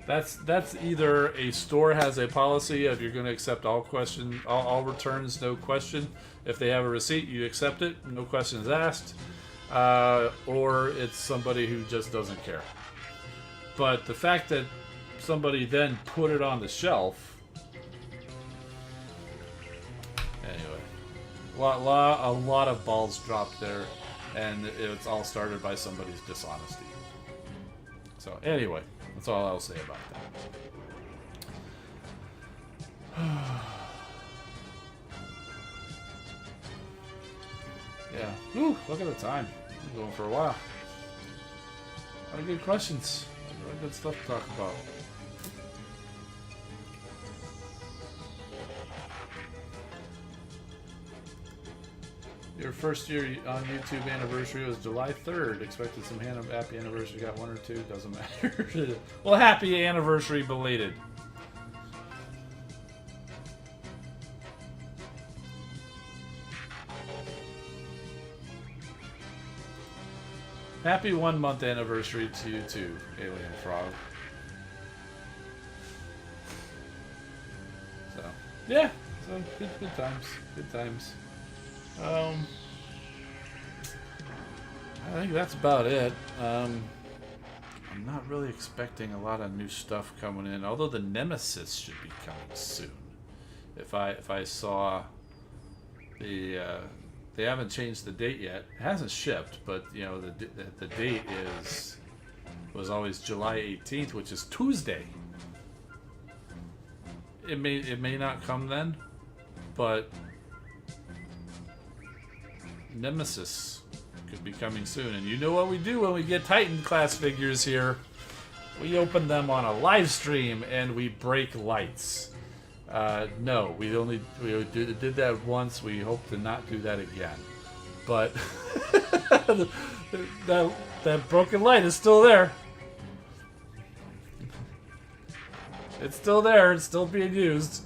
that's either a store has a policy of you're going to accept all returns, no question. If they have a receipt, you accept it, no questions asked. Or it's somebody who just doesn't care. But the fact that somebody then put it on the shelf, anyway, a lot of balls dropped there, and it's all started by somebody's dishonesty. So anyway, that's all I'll say about that. Yeah. Ooh, look at the time. We're going for a while. A lot of good questions. A lot of good stuff to talk about. Your first year on YouTube anniversary was July 3rd. Expected some happy anniversary. Got one or two. Doesn't matter. Well, happy anniversary belated. Happy 1 month anniversary to you too, Alien Frog. So, yeah. So, good times. Good times. I think that's about it. I'm not really expecting a lot of new stuff coming in, although the Nemesis should be coming soon. If I saw the they haven't changed the date yet. It hasn't shipped, but you know the date was always July 18th, which is Tuesday. It may not come then, but Nemesis could be coming soon. And you know what we do when we get Titan class figures here? We open them on a live stream and we break lights. No, we did that once. We hope to not do that again. But that broken light is still there. It's still there. It's still being used.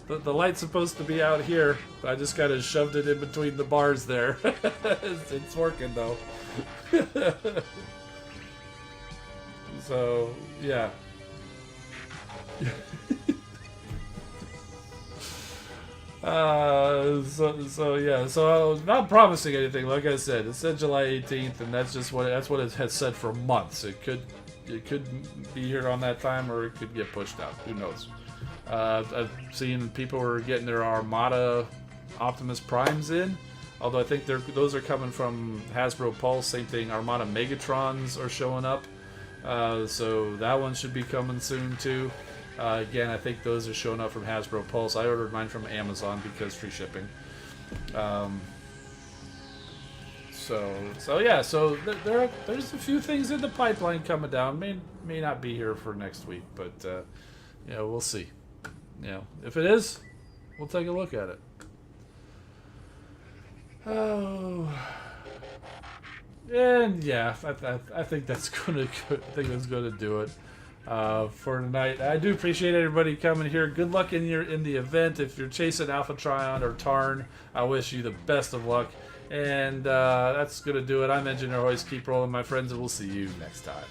The light's supposed to be out here. I just kind of shoved it in between the bars there. It's working though. So yeah. So I'm not promising anything. Like I said, it said July 18th, and that's what it has said for months. It could be here on that time, or it could get pushed out. Who knows? I've seen people were getting their Armada Optimus Primes in, although I think those are coming from Hasbro Pulse. Same thing, Armada Megatrons are showing up, so that one should be coming soon too. Again, I think those are showing up from Hasbro Pulse. I ordered mine from Amazon because free shipping. So yeah, there's a few things in the pipeline coming down. May not be here for next week, but you know, we'll see. You know, if it is, we'll take a look at it. Oh, and yeah, I think that's gonna do it. for tonight. I do appreciate everybody coming here. Good luck in the event. If you're chasing Alpha Trion or Tarn, I wish you the best of luck. And that's going to do it. I'm Engineer Hoist. Keep rolling, my friends, and we'll see you next time.